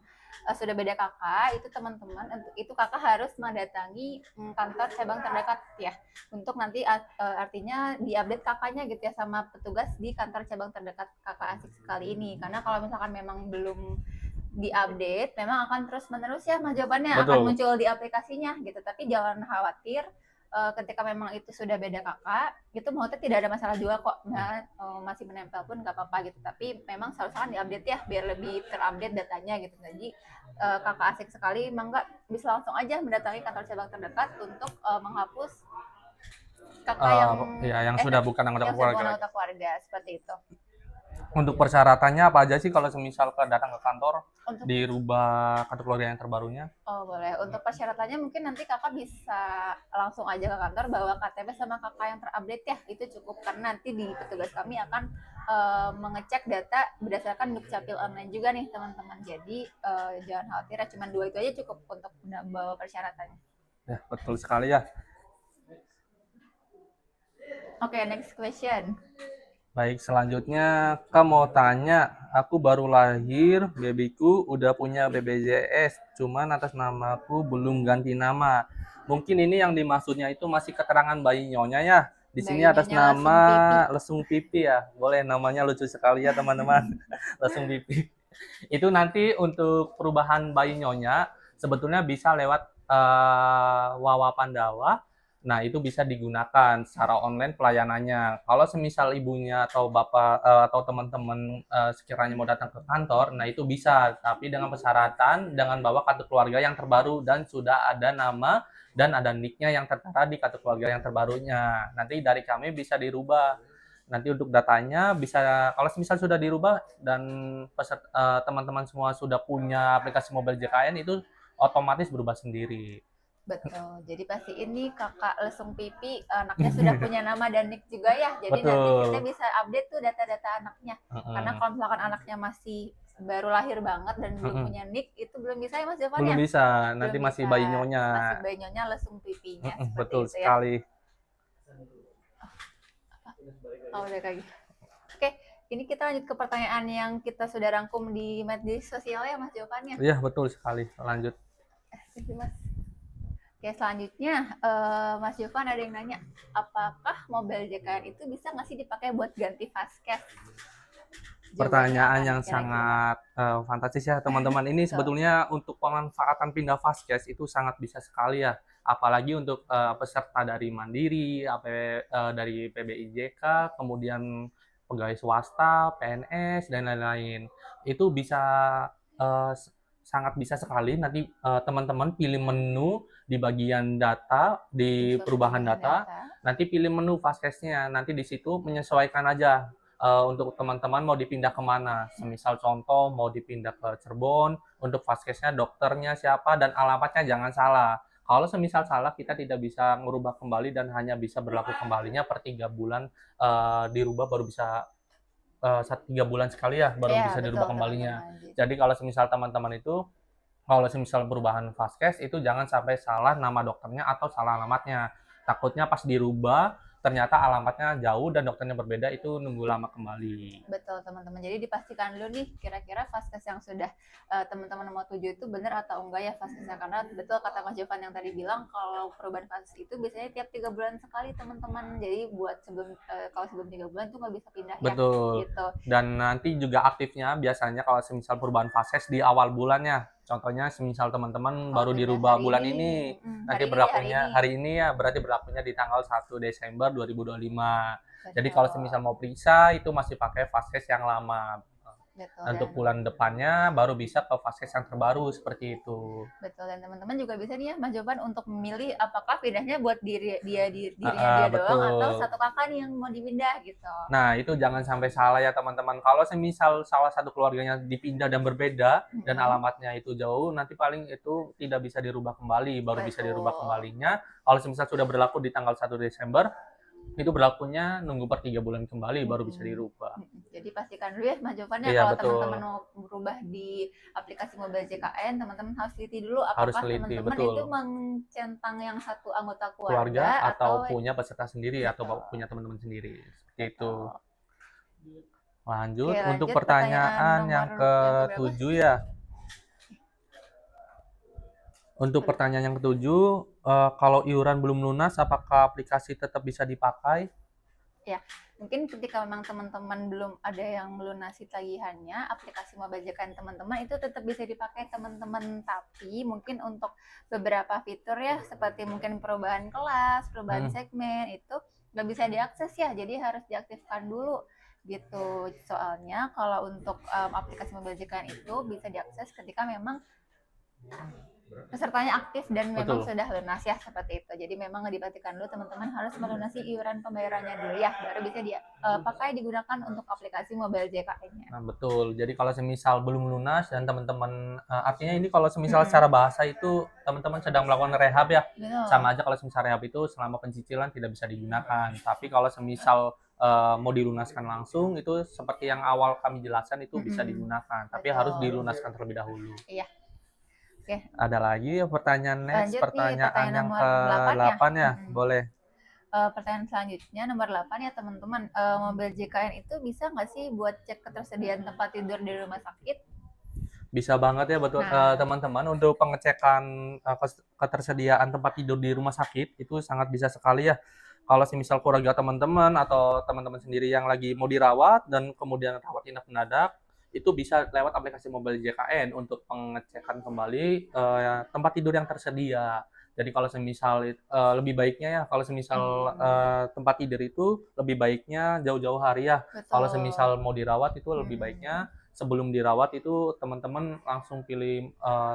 sudah beda kakak, itu teman-teman, itu kakak harus mendatangi kantor cabang terdekat ya, untuk nanti artinya diupdate kakaknya gitu ya sama petugas di kantor cabang terdekat kakak Asik Sekali ini. Karena kalau misalkan memang belum diupdate, memang akan terus-menerus ya Mas jawabannya akan Betul. muncul di aplikasinya gitu. Tapi jangan khawatir, ketika memang itu sudah beda kakak, itu maksudnya tidak ada masalah juga kok. Nah, masih menempel pun nggak apa-apa gitu. Tapi memang seharusnya kan diupdate ya biar lebih terupdate datanya gitu. Jadi kakak asik sekali, mangga bisa langsung aja mendatangi kantor cabang terdekat untuk menghapus kakak Ya, yang sudah bukan anggota yang sudah bukan keluarga. anggota keluarga seperti itu. Untuk persyaratannya apa aja sih kalau semisal datang ke kantor Untuk dirubah kartu keluarga yang terbarunya? Oh boleh. Untuk persyaratannya mungkin nanti kakak bisa langsung aja ke kantor bawa KTP sama kakak yang terupdate ya. Itu cukup karena nanti di petugas kami akan mengecek data berdasarkan dukcapil online juga nih teman-teman. Jadi jangan khawatir ya, cuma 2 itu aja cukup untuk bawa persyaratannya. Ya, betul sekali ya. Oke, next question. Baik, selanjutnya Kak mau tanya, aku baru lahir, babyku udah punya BPJS, cuman atas namaku belum ganti nama. Mungkin ini yang dimaksudnya itu masih keterangan bayi nyonya ya. Di sini Bayi atas nyonya nama Lesung Lesung Pipi ya. Boleh, namanya lucu sekali ya teman-teman. Lesung Pipi. Itu nanti untuk perubahan bayi nyonya sebetulnya bisa lewat Wawa Pandawa. Nah, itu bisa digunakan secara online pelayanannya. Kalau semisal ibunya atau bapak atau teman-teman sekiranya mau datang ke kantor, nah itu bisa, tapi dengan persyaratan dengan bawa kartu keluarga yang terbaru dan sudah ada nama dan ada nick-nya yang tertera di kartu keluarga yang terbarunya. Nanti dari kami bisa dirubah. Nanti untuk datanya bisa, kalau semisal sudah dirubah dan teman-teman semua sudah punya aplikasi mobile JKN, itu otomatis berubah sendiri. Betul. Jadi pasti ini kakak Lesung Pipi anaknya sudah punya nama dan nick juga ya. Jadi nanti kita Betul. bisa update tuh data-data anaknya. Karena kalau misalkan anaknya masih baru lahir banget dan belum punya nick, itu belum bisa ya Mas Jovan Belum ya? bisa, nanti Belum masih bisa. bayi nyonya. Masih bayi nyonya Lesung Pipinya seperti Betul itu ya. sekali. Oh, udah kayak gitu. Oke, ini kita lanjut ke pertanyaan yang kita sudah rangkum di media sosial ya Mas jawabannya. Iya, betul sekali. Lanjut. Mas. Oke, selanjutnya Mas Jovan ada yang nanya, apakah mobile JKN itu bisa nggak sih dipakai buat ganti Fastcash? Pertanyaan yang sangat fantastis ya teman-teman. Ini sebetulnya untuk pemanfaatan pindah Fastcash itu sangat bisa sekali ya. Apalagi untuk peserta dari Mandiri, dari PBIJK, kemudian pegawai swasta, PNS, dan lain-lain. Itu bisa sangat bisa sekali. Nanti teman-teman pilih menu di bagian data, di perubahan data, nanti pilih menu Fastcash-nya. Nanti di situ menyesuaikan aja untuk teman-teman mau dipindah kemana. Semisal contoh mau dipindah ke Cirebon, untuk Fastcash-nya dokternya siapa dan alamatnya jangan salah. Kalau semisal salah, kita tidak bisa merubah kembali dan hanya bisa berlaku kembalinya per 3 bulan, dirubah baru bisa 3 bulan sekali ya, baru bisa dirubah kembalinya. Jadi kalau semisal teman-teman itu, kalau semisal perubahan Fastcash itu jangan sampai salah nama dokternya atau salah alamatnya. Takutnya pas dirubah ternyata alamatnya jauh dan dokternya berbeda, itu nunggu lama kembali. Betul teman-teman. Jadi dipastikan dulu nih kira-kira Fastcash yang sudah teman-teman mau tuju itu benar atau enggak ya Fastcash-nya, karena betul kata Mas Jovan yang tadi bilang kalau perubahan Fastcash itu biasanya tiap 3 bulan sekali teman-teman. Jadi buat kalau sebelum 3 bulan tuh nggak bisa pindah ya. Betul. Gitu. Dan nanti juga aktifnya biasanya kalau semisal perubahan Fastcash di awal bulannya. Contohnya semisal teman-teman baru dirubah bulan ini, nanti berlakunya hari ini ya, berarti berlakunya di tanggal 1 Desember 2025. Jadi kalau semisal mau periksa itu masih pakai Fastcash yang lama. Betul, untuk bulan depannya baru bisa ke Fastcash yang terbaru seperti itu. Betul, dan teman-teman juga bisa nih ya Mas Jovan untuk memilih apakah pindahnya buat dirinya dia doang atau satu kakak nih yang mau dipindah gitu. Nah, itu jangan sampai salah ya teman-teman. Kalau semisal salah satu keluarganya dipindah dan berbeda dan alamatnya itu jauh, nanti paling itu tidak bisa dirubah kembali, baru bisa dirubah kembalinya. Kalau semisal sudah berlaku di tanggal 1 Desember, itu berlakunya nunggu per 3 bulan kembali baru bisa dirubah. Jadi pastikan dulu ya Mas Jovan ya, kalau teman-teman mau berubah di aplikasi mobile JKN, teman-teman harus teliti dulu apakah teman-teman itu mencentang yang satu anggota keluarga atau punya peserta sendiri atau punya teman-teman sendiri. Seperti itu. Lanjut untuk pertanyaan yang ke-7 ya. Untuk pertanyaan yang ke-7, kalau iuran belum lunas, apakah aplikasi tetap bisa dipakai? Ya, mungkin ketika memang teman-teman belum ada yang melunasi tagihannya, aplikasi mobile JKN teman-teman itu tetap bisa dipakai teman-teman. Tapi mungkin untuk beberapa fitur ya, seperti mungkin perubahan kelas, perubahan segmen, itu nggak bisa diakses ya, jadi harus diaktifkan dulu gitu. Soalnya kalau untuk aplikasi mobile JKN itu bisa diakses ketika memang pesertanya aktif dan memang Betul. sudah lunas ya, seperti itu. Jadi memang diperhatikan dulu teman-teman harus melunasi iuran pembayarannya dulu ya, baru bisa pakai digunakan untuk aplikasi mobile JKN-nya. Nah, betul. Jadi kalau semisal belum lunas dan teman-teman artinya ini kalau semisal secara bahasa itu teman-teman sedang melakukan rehab ya. Betul. Sama aja kalau semisal rehab itu selama pencicilan tidak bisa digunakan. Tapi kalau semisal mau dilunaskan langsung itu seperti yang awal kami jelaskan itu bisa digunakan. Tapi harus dilunaskan terlebih dahulu. Iya. Oke. Ada lagi pertanyaan next, Lanjut nih, pertanyaan pertanyaan yang nomor 8 ke-8 ya. Boleh. Pertanyaan selanjutnya nomor 8 ya teman-teman, mobile JKN itu bisa nggak sih buat cek ketersediaan tempat tidur di rumah sakit? Bisa banget ya, betul. Teman-teman, untuk pengecekan ketersediaan tempat tidur di rumah sakit itu sangat bisa sekali ya. Kalau semisal keluarga teman-teman atau teman-teman sendiri yang lagi mau dirawat dan kemudian rawat inap mendadak, itu bisa lewat aplikasi mobile JKN untuk pengecekan kembali tempat tidur yang tersedia. Jadi kalau semisal lebih baiknya ya, kalau semisal tempat tidur itu lebih baiknya jauh-jauh hari ya. Betul. Kalau semisal mau dirawat itu lebih baiknya sebelum dirawat itu teman-teman langsung pilih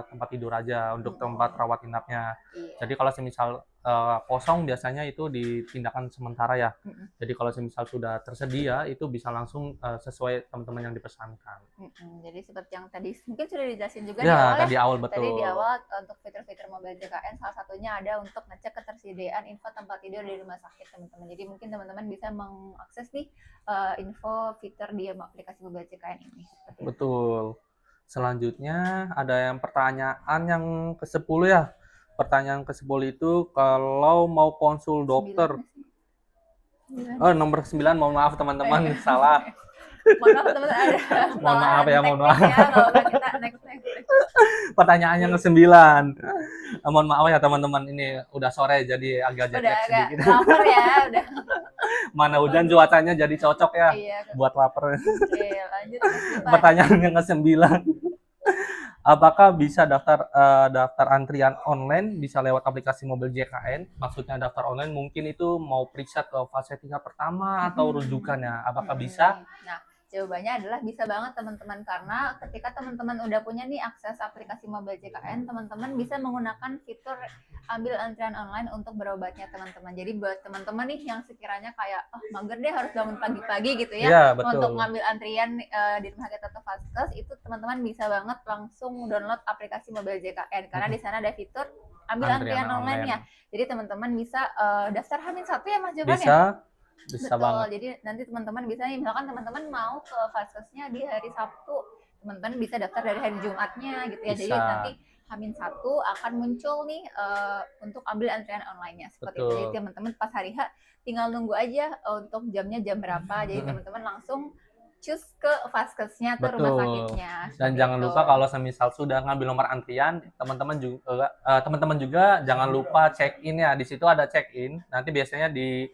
tempat tidur aja untuk tempat rawat inapnya. Jadi kalau semisal kosong biasanya itu ditindakan sementara ya. Jadi kalau semisal sudah tersedia itu bisa langsung sesuai teman-teman yang dipesankan. Jadi seperti yang tadi mungkin sudah dijelasin juga Ya, di awal ya. betul. Tadi di awal untuk fitur-fitur mobile JKN salah satunya ada untuk ngecek ketersediaan info tempat tidur di rumah sakit teman-teman. Jadi mungkin teman-teman bisa mengakses nih info fitur di aplikasi mobile JKN ini. Betul. Selanjutnya ada yang pertanyaan yang ke-10 ya. Pertanyaan ke-10 itu kalau mau konsul dokter. Nomor 9, mohon maaf teman-teman, salah. Mohon maaf teman-teman, ada Mohon maaf ya, mohon maaf. Ya, kita next. Pertanyaan yang ke-9. Mohon maaf ya teman-teman, ini udah sore jadi agak jet lag sedikit. Lapar ya, udah. Mana hujan cuacanya jadi cocok ya buat lapar. Oke, lanjut. Pertanyaan yang ke-9. Apakah bisa daftar antrian online bisa lewat aplikasi mobile JKN? Maksudnya daftar online mungkin itu mau periksa ke fase 3 pertama atau rujukannya. Apakah bisa? Nah, jawabannya adalah bisa banget teman-teman, karena ketika teman-teman udah punya nih akses aplikasi mobile JKN, teman-teman bisa menggunakan fitur ambil antrian online untuk berobatnya teman-teman. Jadi buat teman-teman nih yang sekiranya kayak mager deh harus bangun pagi-pagi gitu ya, untuk ngambil antrian di rumah sakit atau vaskes, itu teman-teman bisa banget langsung download aplikasi mobile JKN karena di sana ada fitur ambil antrian online ya. Jadi teman-teman bisa daftar H-1 ya Mas Jovan ya? Bisa betul banget. Jadi nanti teman-teman bisa nih, misalkan teman-teman mau ke vaskesnya di hari Sabtu, teman-teman bisa daftar dari hari Jumatnya gitu ya. Jadi nanti H-1 akan muncul nih untuk ambil antrian online-nya seperti itu. Jadi teman-teman pas hari H tinggal nunggu aja untuk jamnya jam berapa. Jadi teman-teman langsung choose ke vaskesnya atau rumah sakitnya. Dan jangan lupa kalau semisal sudah ngambil nomor antrian, teman-teman juga jangan lupa check in ya. Di situ ada check in. Nanti biasanya di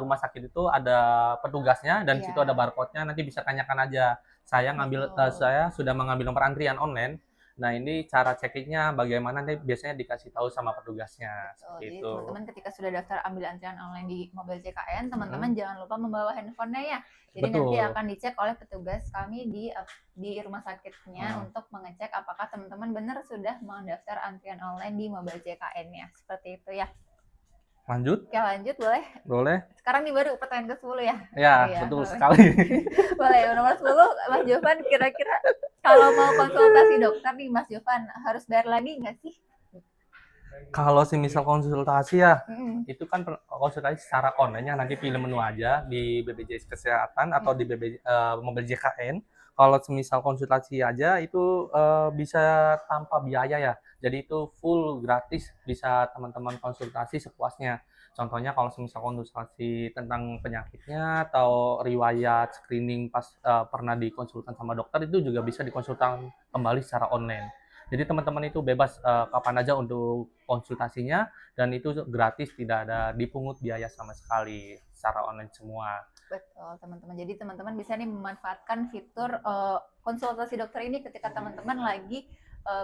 rumah sakit itu ada petugasnya dan di situ ada barcode-nya. Nanti bisa tanyakan aja. Saya sudah mengambil nomor antrian online. Nah, ini cara check-in-nya bagaimana, nanti biasanya dikasih tahu sama petugasnya. Jadi teman-teman ketika sudah daftar ambil antrian online di mobile JKN, teman-teman jangan lupa membawa handphonenya ya. Jadi nanti akan dicek oleh petugas kami di rumah sakitnya untuk mengecek apakah teman-teman benar sudah mendaftar antrian online di mobile JKN-nya. Seperti itu ya. Lanjut? Oke, lanjut boleh? Boleh. Sekarang nih baru pertanyaan ke-10 ya? Ya, betul sekali. Boleh, nomor 10 Mas Jovan, kira-kira kalau mau konsultasi dokter nih Mas Jovan, harus bayar lagi nggak sih? Kalau semisal konsultasi ya, itu kan konsultasi secara online ya, nanti pilih menu aja di BPJS Kesehatan atau di mobile JKN. Kalau semisal konsultasi aja itu bisa tanpa biaya ya. Jadi itu full gratis, bisa teman-teman konsultasi sepuasnya. Contohnya kalau semisal konsultasi tentang penyakitnya atau riwayat screening pas pernah dikonsultan sama dokter, itu juga bisa dikonsultan kembali secara online. Jadi teman-teman itu bebas kapan aja untuk konsultasinya dan itu gratis, tidak ada dipungut biaya sama sekali. secara online semua. Betul, teman-teman. Jadi teman-teman bisa nih memanfaatkan fitur konsultasi dokter ini ketika teman-teman lagi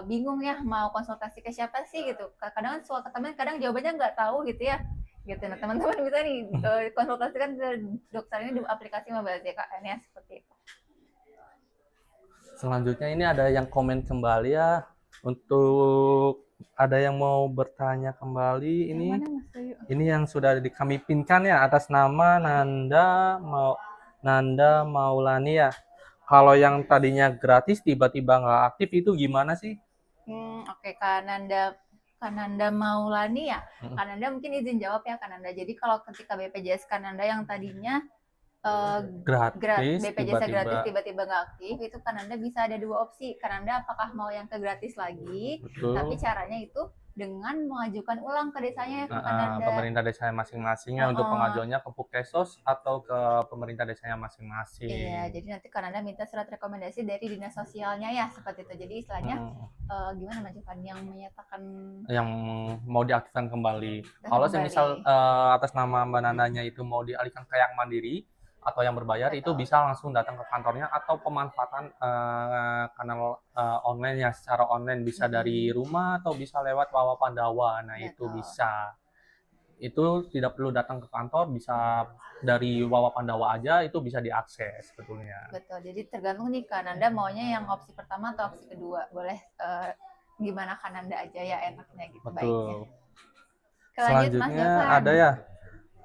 bingung ya mau konsultasi ke siapa sih gitu. Kadang kan soal teman kadang jawabannya nggak tahu gitu ya. Gitu. Nah, teman-teman bisa nih konsultasikan ke dokter ini di aplikasi Mobile JKN ya, seperti itu. Selanjutnya ini ada yang komen kembali ya. Untuk ada yang mau bertanya kembali ini. Yang mana, Mas Bayu? Ini yang sudah kami pinkan ya atas nama Nanda Maulani ya. Kalau yang tadinya gratis tiba-tiba nggak aktif itu gimana sih? Oke, Kananda Maulani ya. Kananda mungkin izin jawab ya Kananda. Jadi kalau ketika BPJS Kananda yang tadinya gratis BPJS gratis tiba-tiba nggak aktif, itu Kananda bisa ada dua opsi. Kananda apakah mau yang ke gratis lagi? Betul. Tapi caranya itu dengan mengajukan ulang ke desanya ke Kananda. Pemerintah desanya masing-masingnya untuk pengajuannya ke Pukesos atau ke pemerintah desanya masing-masing. Iya, jadi nanti Kananda minta surat rekomendasi dari dinas sosialnya ya, seperti itu. Jadi istilahnya gimana Mas Jovan yang menyatakan yang mau diaktifkan kembali. Kalau semisal atas nama Mbak Nandanya itu mau dialihkan ke yang mandiri atau yang berbayar, itu bisa langsung datang ke kantornya atau pemanfaatan kanal online ya, secara online bisa dari rumah atau bisa lewat Wawa Pandawa. Nah, itu bisa. Itu tidak perlu datang ke kantor, bisa dari Wawa Pandawa aja itu bisa diakses sebetulnya. Betul. Jadi tergantung nih Kananda maunya yang opsi pertama atau opsi kedua. Boleh gimana Kananda aja ya enaknya gitu. Betul. Baiknya. Selanjutnya ada ya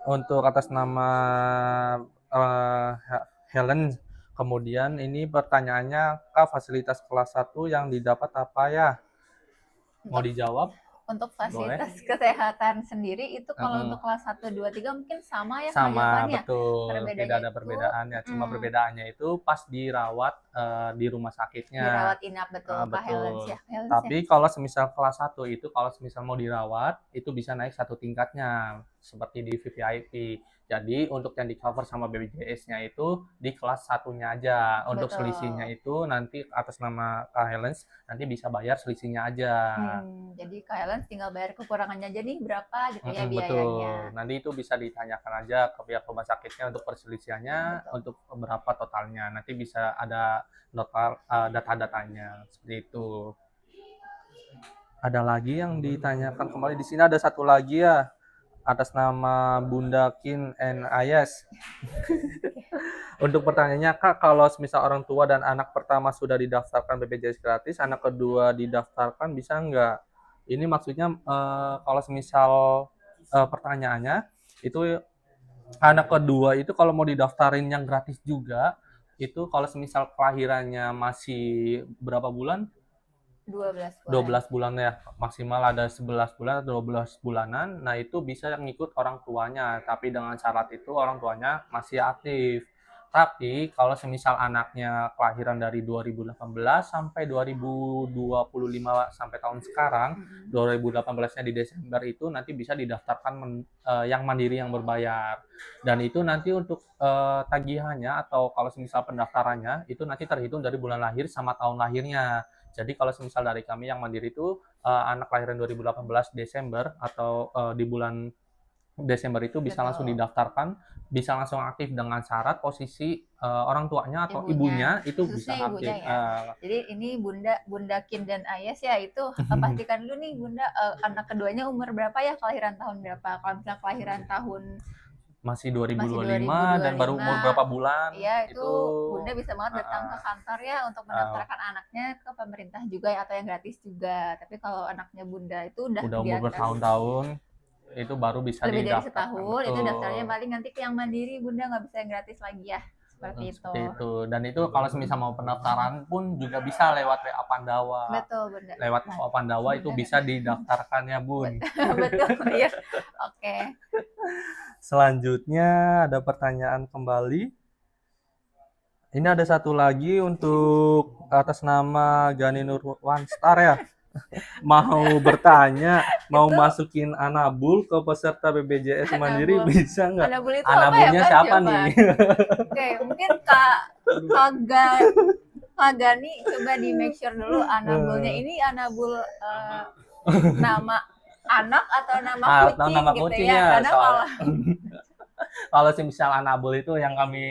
untuk atas nama Helen, kemudian ini pertanyaannya, Kak, fasilitas kelas 1 yang didapat apa ya? Mau dijawab? Untuk fasilitas kesehatan sendiri itu kalau untuk kelas 1, 2, 3 mungkin sama ya? Sama, betul. Tidak ada perbedaan ya, cuma perbedaannya itu pas dirawat di rumah sakitnya. Dirawat inap, betul, Kak Helen ya. Tapi kalau semisal kelas 1 itu, kalau semisal mau dirawat, itu bisa naik 1 tingkatnya, seperti di VVIP. Jadi untuk yang di cover sama BPJS-nya itu di kelas 1-nya aja. Untuk selisihnya itu nanti atas nama Kak Helens nanti bisa bayar selisihnya aja. Jadi Kak Helens tinggal bayar kekurangannya aja nih berapa gitu ya biayanya. Betul. Nanti itu bisa ditanyakan aja ke pihak rumah sakitnya untuk perselisihannya, untuk berapa totalnya. Nanti bisa ada data-datanya seperti itu. Ada lagi yang ditanyakan kembali di sini, ada satu lagi ya. Atas nama Bunda Kin and Ayes. Untuk pertanyaannya, Kak, kalau semisal orang tua dan anak pertama sudah didaftarkan BPJS gratis, anak kedua didaftarkan bisa nggak? Ini maksudnya kalau semisal pertanyaannya, itu anak kedua itu kalau mau didaftarin yang gratis juga, itu kalau semisal kelahirannya masih berapa bulan? 12 bulan ya, maksimal ada 11 bulan atau 12 bulanan. Nah, itu bisa ngikut orang tuanya, tapi dengan syarat itu orang tuanya masih aktif. Tapi kalau semisal anaknya kelahiran dari 2018 sampai 2025 sampai tahun sekarang, 2018-nya di Desember itu nanti bisa didaftarkan yang mandiri yang berbayar. Dan itu nanti untuk tagihannya atau kalau semisal pendaftarannya itu nanti terhitung dari bulan lahir sama tahun lahirnya. Jadi kalau semisal dari kami yang mandiri itu anak kelahiran 2018 Desember atau di bulan Desember itu bisa langsung didaftarkan, bisa langsung aktif dengan syarat posisi orang tuanya atau ibunya itu bisa aktif. Ya. Jadi ini Bunda Kin dan Ayes ya, itu pastikan dulu nih Bunda anak keduanya umur berapa ya, kelahiran tahun berapa. Kalau misalnya kelahiran tahun masih 2025 dan baru umur berapa bulan, ya itu Bunda bisa banget datang ke kantor ya untuk mendaftarkan anaknya ke pemerintah juga ya, atau yang gratis juga. Tapi kalau anaknya Bunda itu udah umur bertahun-tahun itu baru bisa lebih dari setahun, itu daftarnya paling nanti ke yang mandiri, Bunda nggak bisa yang gratis lagi ya. Seperti itu. Dan itu kalau semisal mau pendaftaran pun juga bisa lewat WA Pandawa. Betul, Bunda. Lewat WA Pandawa itu bisa didaftarkan ya, Bun. Betul, ya. Oke. Selanjutnya ada pertanyaan kembali. Ini ada satu lagi untuk atas nama Gani Nurwanstar ya. Mau bertanya, mau masukin anabul ke peserta BPJS Mandiri bisa nggak? Anabulnya ya, siapa nih? Oke, mungkin Kak Gani coba di make sure dulu anabulnya ini anabul nama anak atau nama kucing gitu ya. Karena Kalau semisal anabul itu yang kami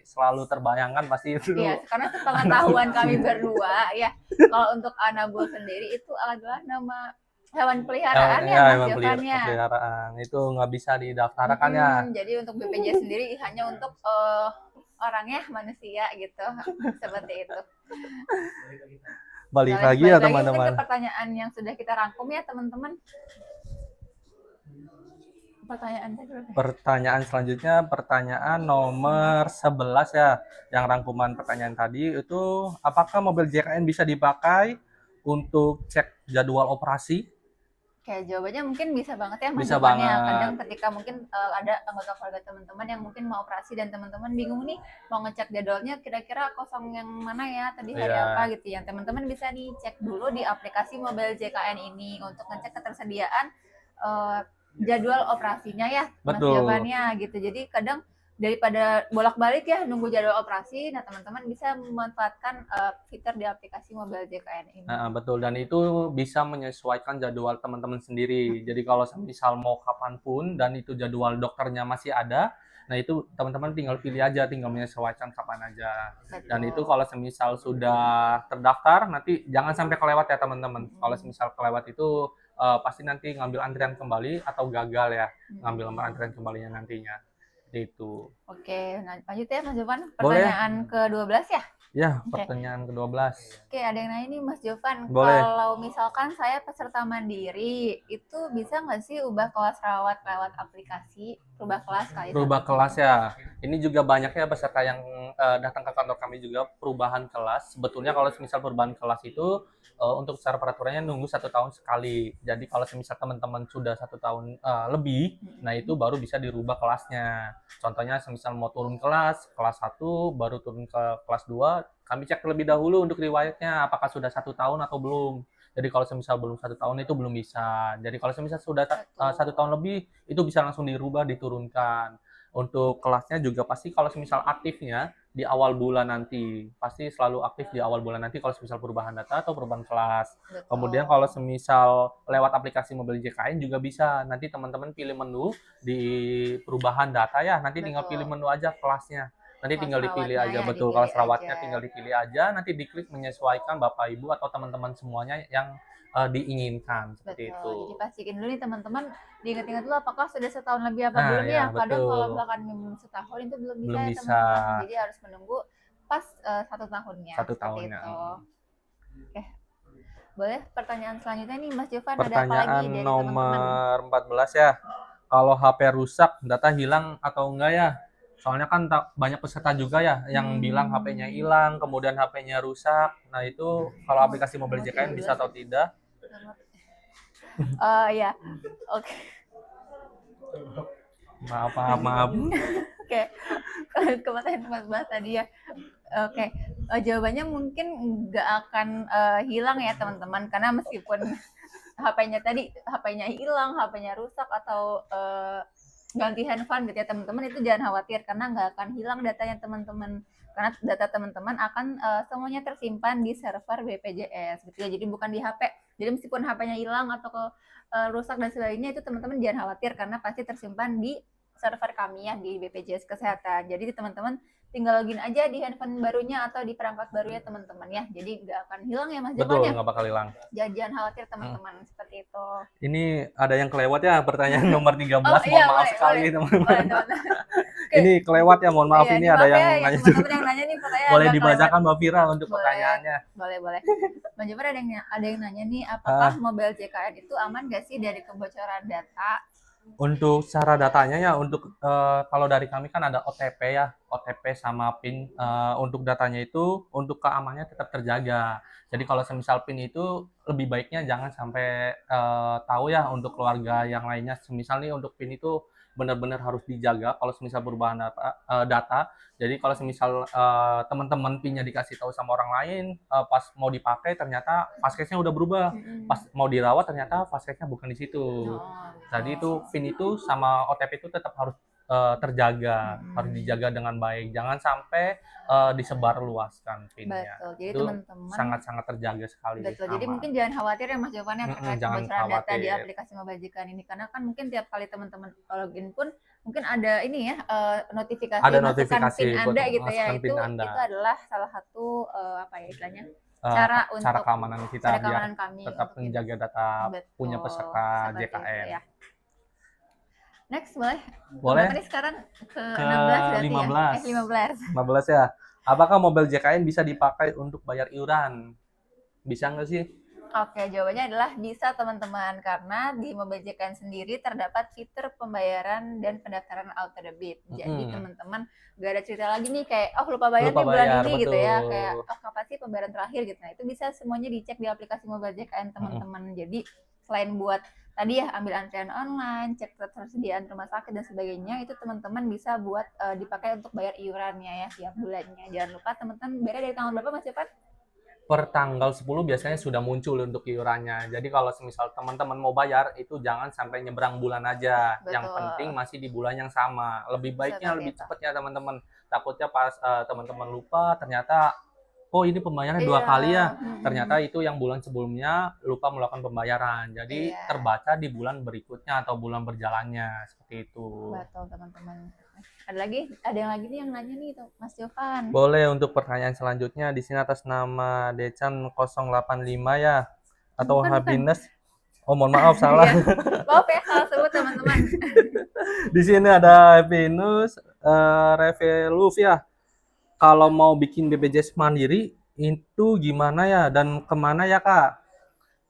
selalu terbayangkan pasti itu Iya, karena sepengetahuan kami berdua ya, kalau untuk anabul sendiri itu adalah nama hewan peliharaan ya, ya Mas hewan Jovan ya? peliharaan. Itu nggak bisa didaftarkan ya. Jadi untuk BPJS sendiri hanya untuk orangnya manusia gitu, seperti itu. Balik Boleh, lagi balik ya lagi mungkin ke teman-teman. pertanyaan yang sudah kita rangkum ya teman-teman. Pertanyaan selanjutnya, pertanyaan nomor 11 ya, yang rangkuman pertanyaan tadi itu, apakah mobil JKN bisa dipakai untuk cek jadwal operasi? Oke, jawabannya mungkin bisa banget ya Mas Bisa Jovan ya. banget. Kadang ketika mungkin ada anggota keluarga teman-teman yang mungkin mau operasi dan teman-teman bingung nih mau ngecek jadwalnya kira-kira kosong yang mana ya tadi hari Iya. apa gitu ya. Teman-teman bisa nih cek dulu di aplikasi Mobile JKN ini untuk ngecek ketersediaan jadwal operasinya ya Mas Betul. Jovan ya gitu. Jadi kadang daripada bolak-balik ya nunggu jadwal operasi, nah teman-teman bisa memanfaatkan fitur di aplikasi Mobile JKN ini. Betul, dan itu bisa menyesuaikan jadwal teman-teman sendiri. Jadi kalau misal mau kapanpun dan itu jadwal dokternya masih ada, nah itu teman-teman tinggal pilih aja, tinggal menyesuaikan kapan aja. Dan itu kalau semisal sudah terdaftar, nanti jangan sampai kelewat ya teman-teman. Kalau semisal kelewat itu pasti nanti ngambil antrian kembali atau gagal ya, ngambil nomor antrian kembalinya nantinya. Itu. Oke, lanjut ya Mas Jovan. Pertanyaan ke-12 ya? Ya, pertanyaan ke-12. Oke, ada yang nanya nih Mas Jovan, Boleh. kalau misalkan saya peserta mandiri, itu bisa nggak sih ubah kelas rawat lewat aplikasi? Rubah kelas kali. Rubah kelas ya. Ini juga banyak ya peserta yang datang ke kantor kami juga perubahan kelas. Sebetulnya kalau misal perubahan kelas itu untuk secara peraturannya nunggu 1 tahun sekali. Jadi kalau misal teman-teman sudah 1 tahun lebih, nah itu baru bisa dirubah kelasnya. Contohnya semisal mau turun kelas 1 baru turun ke kelas 2, kami cek terlebih dahulu untuk riwayatnya apakah sudah 1 tahun atau belum. Jadi kalau semisal belum 1 tahun itu belum bisa. Jadi kalau semisal sudah 1 tahun lebih itu bisa langsung dirubah, diturunkan. Untuk kelasnya juga pasti kalau semisal aktifnya di awal bulan nanti, pasti selalu aktif di awal bulan nanti kalau semisal perubahan data atau perubahan kelas. Kemudian kalau semisal lewat aplikasi Mobile JKN juga bisa. Nanti teman-teman pilih menu di perubahan data ya, nanti tinggal pilih menu aja kelasnya. Nanti tinggal dipilih aja, betul, kelas rawatnya tinggal dipilih aja, nanti diklik menyesuaikan Bapak Ibu atau teman-teman semuanya yang diinginkan, seperti itu. Jadi pastiin dulu nih teman-teman, diingat-ingat dulu apakah sudah setahun lebih apa belum ya. Kadang kalau bahkan belum setahun itu belum bisa ya teman-teman. Jadi harus menunggu pas 1 tahunnya. 1 tahunnya. Oke. Boleh pertanyaan selanjutnya nih Mas Jovan, ada apa lagi dari teman-teman? Nomor 14 ya. Kalau HP rusak, data hilang atau enggak ya? Soalnya kan banyak peserta juga ya yang bilang HP-nya hilang, kemudian HP-nya rusak. Nah itu kalau aplikasi Mobile JKN bisa atau tidak? Ya, oke. Maaf. Oke, kemarin Mas bahas tadi ya. Oke, jawabannya mungkin nggak akan hilang ya teman-teman, karena meskipun HP-nya hilang, HP-nya rusak atau ganti handphone gitu ya teman-teman, itu jangan khawatir karena nggak akan hilang datanya teman-teman, karena data teman-teman akan semuanya tersimpan di server BPJS gitu ya, jadi bukan di HP. Jadi meskipun HP-nya hilang atau rusak dan sebagainya, itu teman-teman jangan khawatir karena pasti tersimpan di server kami ya di BPJS Kesehatan. Jadi teman-teman tinggal login aja di handphone barunya atau di perangkat barunya teman-teman ya. Jadi nggak akan hilang ya Mas Jovan. Betul, nggak bakal hilang. Jangan khawatir teman-teman, seperti itu. Ini ada yang kelewat ya pertanyaan nomor 13, mohon maaf sekali teman-teman. Ini kelewat ya, mohon maaf, ini ada yang nanya juga. Boleh dibacakan Mbak Vira untuk pertanyaannya. Boleh. Mbak Jovan ada yang nanya nih, apakah Mobile JKN itu aman nggak sih dari kebocoran data? Untuk cara datanya ya, untuk kalau dari kami kan ada OTP ya, OTP sama PIN. Untuk datanya itu untuk keamanannya tetap terjaga. Jadi kalau semisal PIN itu lebih baiknya jangan sampai tahu ya untuk keluarga yang lainnya. Semisal nih untuk PIN itu benar-benar harus dijaga kalau semisal perubahan data. Jadi kalau semisal teman-teman PIN-nya dikasih tahu sama orang lain, pas mau dipakai ternyata passcode-nya udah berubah. Pas mau dirawat ternyata passcode-nya bukan di situ. Jadi itu PIN itu sama OTP itu tetap harus terjaga, harus dijaga dengan baik. Jangan sampai disebarluaskan PIN-nya. Betul. Jadi itu teman-teman sangat-sangat terjaga sekali. Betul. Jadi mungkin jangan khawatir ya Mas Jovan ya terkait kebocoran data di aplikasi Mobile JKN ini, karena kan mungkin tiap kali teman-teman login pun mungkin ada ini ya, notifikasi Ada masukkan PIN notifikasi buat Anda gitu ya, masukkan PIN itu Anda. adalah salah satu, apa ya istilahnya, cara Cara untuk keamanan kita cara biar keamanan kami tetap untuk menjaga data punya betul, peserta seperti itu JKN. ya. Next boleh, ke berapa Boleh nih sekarang? Ke ke 16 berarti ya? 15. 15. 15 ya. Apakah mobil JKN bisa dipakai untuk bayar iuran? Bisa nggak sih? Oke, jawabannya adalah bisa teman-teman, karena di mobil JKN sendiri terdapat fitur pembayaran dan pendaftaran auto debit. Jadi teman-teman gak ada cerita lagi nih kayak, oh lupa bayar Lupa nih bulan bayar, ini gitu ya, kayak betul. oh kapan sih pembayaran terakhir gitu. Nah itu bisa semuanya dicek di aplikasi mobil JKN teman-teman. Jadi selain buat tadi ya ambil antrian online, cek ketersediaan rumah sakit dan sebagainya, itu teman-teman bisa buat dipakai untuk bayar iurannya ya tiap bulannya. Jangan lupa teman-teman bayar dari tanggal berapa Mas Irfan? Per tanggal 10 biasanya sudah muncul untuk iurannya. Jadi kalau semisal teman-teman mau bayar, itu jangan sampai nyebrang bulan aja. Yang penting Betul, masih di bulan yang sama. Lebih baiknya seperti lebih itu. cepat ya teman-teman. Takutnya pas teman-teman lupa, ternyata oh ini pembayarannya 2 Iya, kali ya. Ternyata itu yang bulan sebelumnya lupa melakukan pembayaran. Jadi iya. terbaca di bulan berikutnya atau bulan berjalannya. Seperti itu. Betul teman-teman. Ada yang lagi nih yang nanya nih tuh Mas Jovan. Boleh untuk pertanyaan selanjutnya di sini atas nama Decan 085 ya atau Bukan, bukan. Happiness. Oh, mohon maaf salah. Iya. Maaf ya salah sebut teman-teman. Di sini ada Happiness Reveluf ya. Kalau mau bikin BPJS Mandiri itu gimana ya dan kemana ya Kak?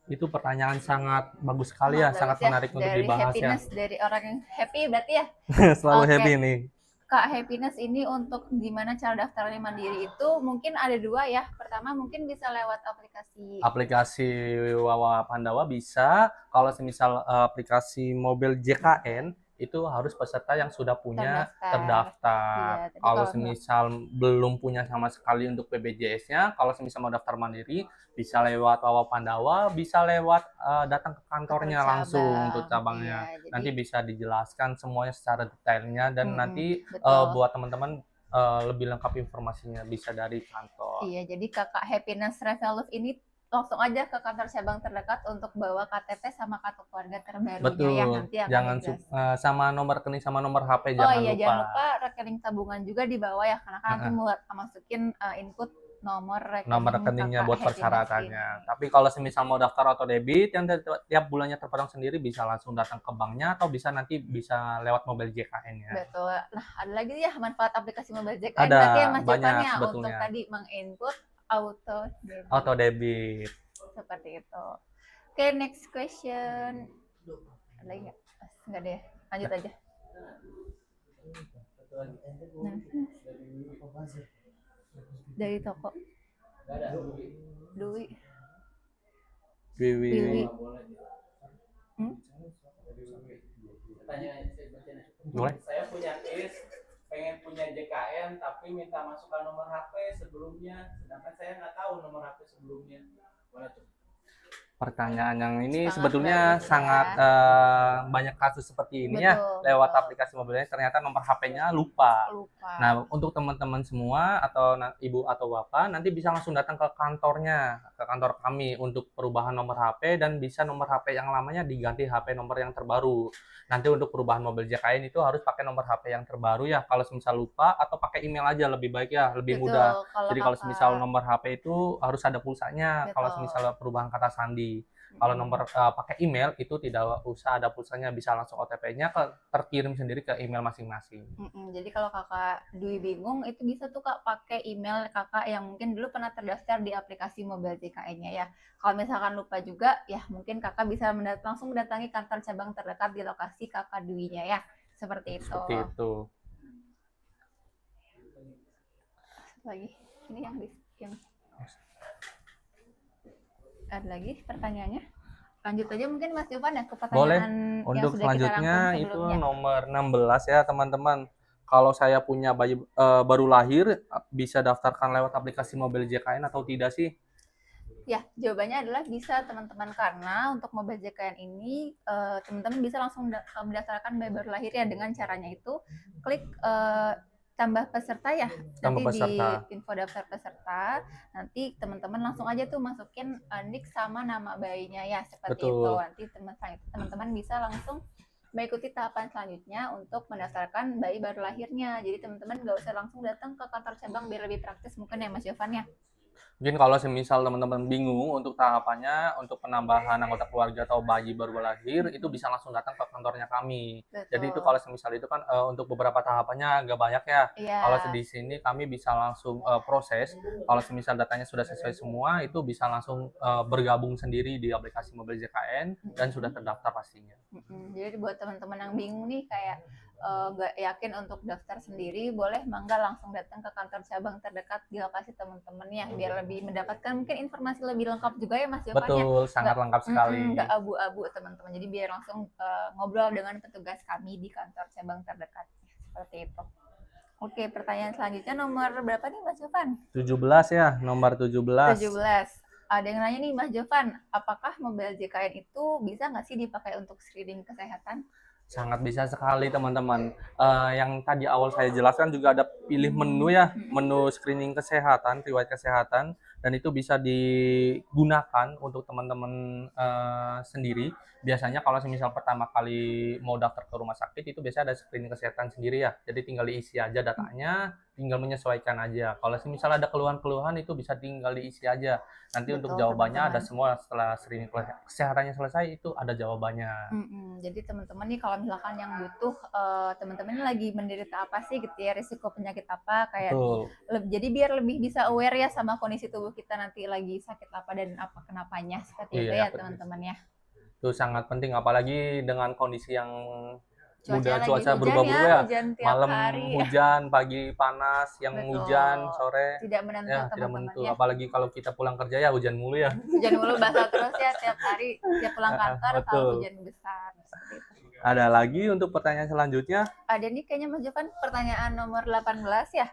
Itu pertanyaan sangat bagus sekali ya, sangat Bagus ya, menarik untuk dari dibahas ya. happiness, dari orang yang happy berarti ya. Selalu happy Oke, nih. Kak, happiness ini untuk gimana cara daftarnya mandiri itu mungkin ada dua ya. Pertama mungkin bisa lewat aplikasi Aplikasi Wawa Pandawa bisa. Kalau semisal aplikasi mobil JKN itu harus peserta yang sudah punya terdaftar. Iya, terdaftar. tapi Kalau kalau semisal belum punya sama sekali untuk BPJS-nya, kalau semisal mau daftar mandiri bisa lewat Wawa Pandawa, bisa lewat datang ke kantornya langsung untuk cabang, iya, cabangnya. jadi Nanti bisa dijelaskan semuanya secara detailnya dan nanti betul. buat teman-teman lebih lengkap informasinya bisa dari kantor. Iya, jadi Kakak Happiness Revelove ini langsung aja ke kantor cabang terdekat untuk bawa KTP sama kartu keluarga terbarunya ya, Betul, nanti akan jangan dijelaskan. sama nomor rekening sama nomor HP Oh jangan iya, lupa. jangan lupa rekening tabungan juga dibawa ya, karena kan nanti masukin input nomor Nomor rekening rekeningnya Kakak buat Happiness ini. persyaratannya. Tapi kalau semisal mau daftar auto debit yang tiap bulannya terpotong sendiri bisa langsung datang ke banknya atau bisa nanti bisa lewat mobil JKN-nya. Betul. Nah, ada lagi ya manfaat aplikasi Mobile JKN Ada berarti ya Mas banyak Jovan ya, untuk sebetulnya. tadi menginput auto debit. Auto debit. Seperti itu. Oke, next question. Ada lagi nggak? Nggak deh, lanjut aja. Nah, dari toko Dwi. Wiwi. Boleh? Saya punya case pengen punya JKN tapi minta masukkan nomor HP sebelumnya, sedangkan saya nggak tahu nomor HP sebelumnya. Boleh tuh. Pertanyaan yang ini Sangat sebetulnya bagus, sangat ya. banyak kasus seperti ini ya Betul, lewat betul. aplikasi mobilnya ternyata nomor HP-nya lupa. Lupa. Nah, untuk teman-teman semua atau ibu atau bapak nanti bisa langsung datang ke kantornya, ke kantor kami untuk perubahan nomor HP dan bisa nomor HP yang lamanya diganti HP nomor yang terbaru. Nanti untuk perubahan mobil JKN itu harus pakai nomor HP yang terbaru ya. Kalau semisal lupa atau pakai email aja lebih baik ya, lebih Betul, mudah. kalau Jadi kalau Kakak semisal nomor HP itu harus ada pulsanya. Kalau betul. semisal perubahan kata sandi. Kalau nomor pakai email itu tidak usah ada pulsanya, bisa langsung OTP-nya terkirim sendiri ke email masing-masing. Jadi kalau Kakak Dwi bingung itu bisa tuh Kak pakai email Kakak yang mungkin dulu pernah terdaftar di aplikasi Mobile JKN-nya ya. Kalau misalkan lupa juga ya mungkin Kakak bisa langsung mendatangi kantor cabang terdekat di lokasi Kakak Dwi-nya ya. Seperti itu. Seperti itu. Lagi ini yang ada lagi pertanyaannya? Lanjut aja mungkin Mas Jovan ya ke pertanyaan Boleh. yang Untuk sudah selanjutnya kita itu sebelumnya. nomor 16 ya teman-teman. Kalau saya punya bayi baru lahir bisa daftarkan lewat aplikasi mobil JKN atau tidak sih? Ya, jawabannya adalah bisa teman-teman, karena untuk Mobile JKN ini teman-teman bisa langsung mendaftarkan bayi baru lahir ya dengan caranya itu klik tambah peserta ya, Tambah nanti peserta. di info daftar peserta nanti teman-teman langsung aja tuh masukin nik sama nama bayinya ya, seperti Betul. itu. Nanti teman-teman bisa langsung mengikuti tahapan selanjutnya untuk mendaftarkan bayi baru lahirnya. Jadi teman-teman nggak usah langsung datang ke kantor cabang biar lebih praktis mungkin ya Mas Jovan ya. Mungkin kalau semisal teman-teman bingung untuk tahapannya, untuk penambahan anggota keluarga atau bayi baru lahir, itu bisa langsung datang ke kantornya kami. Jadi itu Betul. kalau semisal itu kan untuk beberapa tahapannya agak banyak ya. Iya. Kalau di sini kami bisa langsung proses. Kalau semisal datanya sudah sesuai semua, itu bisa langsung bergabung sendiri di aplikasi Mobil JKN dan sudah terdaftar pastinya. Jadi buat teman-teman yang bingung nih kayak nggak yakin untuk daftar sendiri, boleh mangga langsung datang ke kantor cabang terdekat di lokasi teman-temannya biar lebih mendapatkan mungkin informasi lebih lengkap juga ya Mas Jovan ya. Betul, sangat lengkap sekali. Nggak abu-abu teman-teman. Jadi biar langsung ngobrol dengan petugas kami di kantor cabang terdekat. Seperti itu. Oke, pertanyaan selanjutnya nomor berapa nih Mas Jovan? 17 ya, nomor 17. 17. Ada yang nanya nih Mas Jovan, apakah mobil JKN itu bisa nggak sih dipakai untuk screening kesehatan? Sangat bisa sekali teman-teman. Yang tadi awal saya jelaskan juga ada pilih menu ya, menu screening kesehatan, riwayat kesehatan, dan itu bisa digunakan untuk teman-teman sendiri. Biasanya kalau semisal pertama kali mau daftar ke rumah sakit itu biasanya ada screening kesehatan sendiri ya. Jadi tinggal diisi aja datanya, tinggal menyesuaikan aja. Kalau semisal ada keluhan-keluhan itu bisa tinggal diisi aja. Nanti Betul, untuk jawabannya teman-teman. ada semua setelah screening kesehatannya selesai itu ada jawabannya. Jadi teman-teman nih kalau misalkan yang butuh teman-teman ini lagi menderita apa sih gitu ya, risiko penyakit apa kayak Betul. jadi biar lebih bisa aware ya sama kondisi tubuh kita nanti lagi sakit apa dan apa kenapanya seperti itu Iya, ya teman-teman ya. itu sangat penting apalagi dengan kondisi yang Cuaca lagi cuaca hujan berubah-ubah ya, ya. hujan tiap Malam hari. hujan, pagi panas, siang Betul. hujan, sore Tidak menentu ya tidak teman-teman menentu. ya. Apalagi kalau kita pulang kerja ya hujan mulu ya. Hujan mulu basah terus ya tiap hari, tiap pulang kantor Betul. selalu hujan besar seperti itu. Ada lagi untuk pertanyaan selanjutnya? Ada nih kayaknya Mas Jovan pertanyaan nomor 18 ya.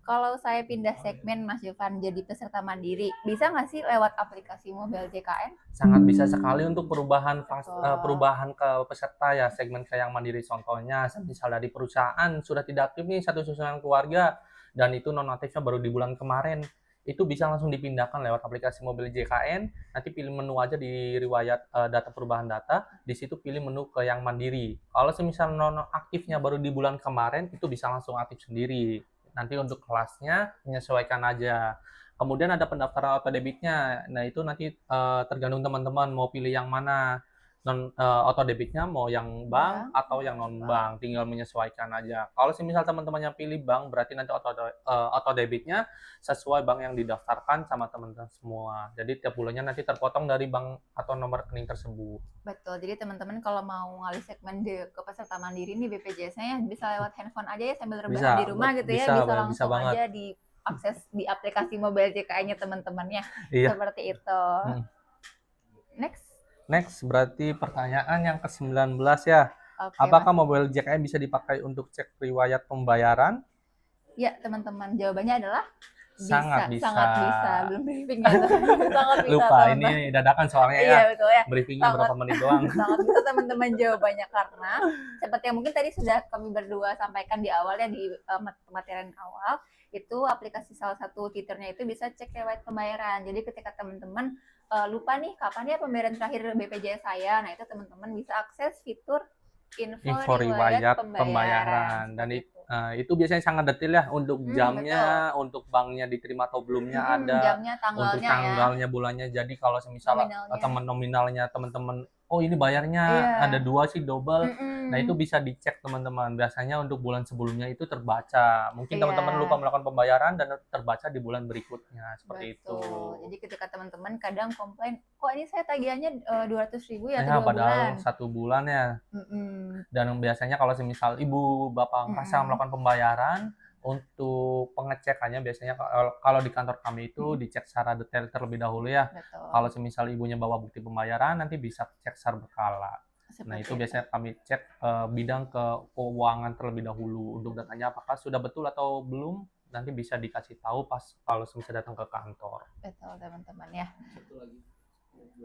Kalau saya pindah segmen Mas Jovan jadi peserta mandiri, bisa nggak sih lewat aplikasi Mobil JKN? Sangat bisa sekali untuk perubahan Betul. perubahan ke peserta ya, segmen ke yang mandiri contohnya misal dari perusahaan sudah tidak aktif nih satu susunan keluarga dan itu non-aktifnya baru di bulan kemarin. Itu bisa langsung dipindahkan lewat aplikasi Mobil JKN, nanti pilih menu aja di riwayat data perubahan data, di situ pilih menu ke yang mandiri. Kalau semisal non-aktifnya baru di bulan kemarin, itu bisa langsung aktif sendiri. Nanti untuk kelasnya menyesuaikan aja. Kemudian ada pendaftaran auto debitnya. Nah, itu nanti tergantung teman-teman mau pilih yang mana. Auto debitnya mau yang bank atau yang non bank, tinggal menyesuaikan aja. Kalau semisal teman-temannya pilih bank, berarti nanti auto debitnya sesuai bank yang didaftarkan sama teman-teman semua. Jadi tiap bulannya nanti terpotong dari bank atau nomor rekening tersebut. Betul. Jadi teman-teman kalau mau ngalih segmen ke peserta mandiri nih BPJS-nya bisa lewat handphone aja ya sambil rebahan di rumah gitu ya, bisa langsung aja diakses di aplikasi Mobil JKN-nya teman-temannya. Iya. Seperti itu. Next, berarti pertanyaan yang ke-19 ya. Oke, apakah Mobil JKN bisa dipakai untuk cek riwayat pembayaran? Ya, teman-teman. Jawabannya adalah sangat bisa. Sangat bisa. Belum briefingnya. Sangat bisa. Lupa, ini dadakan soalnya ya. Iya, betul ya. Briefingnya berapa menit doang. Sangat bisa teman-teman jawabannya karena seperti yang mungkin tadi sudah kami berdua sampaikan di awal ya di materian awal, itu aplikasi salah satu fiturnya itu bisa cek riwayat pembayaran. Jadi ketika teman-teman lupa nih kapan ya pembayaran terakhir BPJS saya, nah itu teman-teman bisa akses fitur info riwayat pembayaran. Dan itu biasanya sangat detail ya untuk jamnya, betul. Untuk banknya diterima atau belumnya ada, jamnya, tanggalnya, untuk tanggalnya, ya. Bulannya. Jadi kalau semisal nominalnya teman-teman, oh ini bayarnya ada 2 sih double. Nah itu bisa dicek teman-teman. Biasanya untuk bulan sebelumnya itu terbaca. Mungkin teman-teman lupa melakukan pembayaran dan terbaca di bulan berikutnya seperti itu. Jadi ketika teman-teman kadang komplain, kok ini saya tagihannya 200.000 ya atau 2 padahal bulan. 1 bulan ya. Dan biasanya kalau semisal ibu bapak angkasa melakukan pembayaran, untuk pengecekannya biasanya kalau di kantor kami itu dicek secara detail terlebih dahulu ya. Betul. Kalau semisal ibunya bawa bukti pembayaran nanti bisa cek secara berkala. Nah itu biasanya kami cek bidang keuangan terlebih dahulu untuk datanya apakah sudah betul atau belum, nanti bisa dikasih tahu pas kalau misalnya datang ke kantor. Betul teman-teman ya.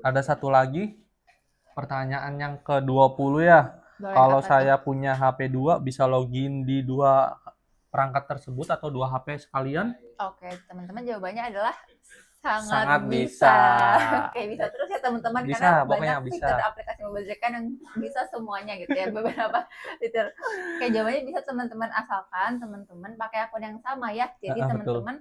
Ada satu lagi pertanyaan yang ke-20 ya. Kalau saya punya HP 2 bisa login di 2 perangkat tersebut atau 2 HP sekalian? Oke teman-teman, jawabannya adalah Sangat Sangat bisa. bisa. Oke, bisa terus ya teman-teman Bisa, karena pokoknya banyak bisa. fitur aplikasi Mobile JK yang bisa semuanya gitu ya. Beberapa fitur. Oke, jawabannya bisa teman-teman asalkan teman-teman pakai akun yang sama ya. Jadi Betul. teman-teman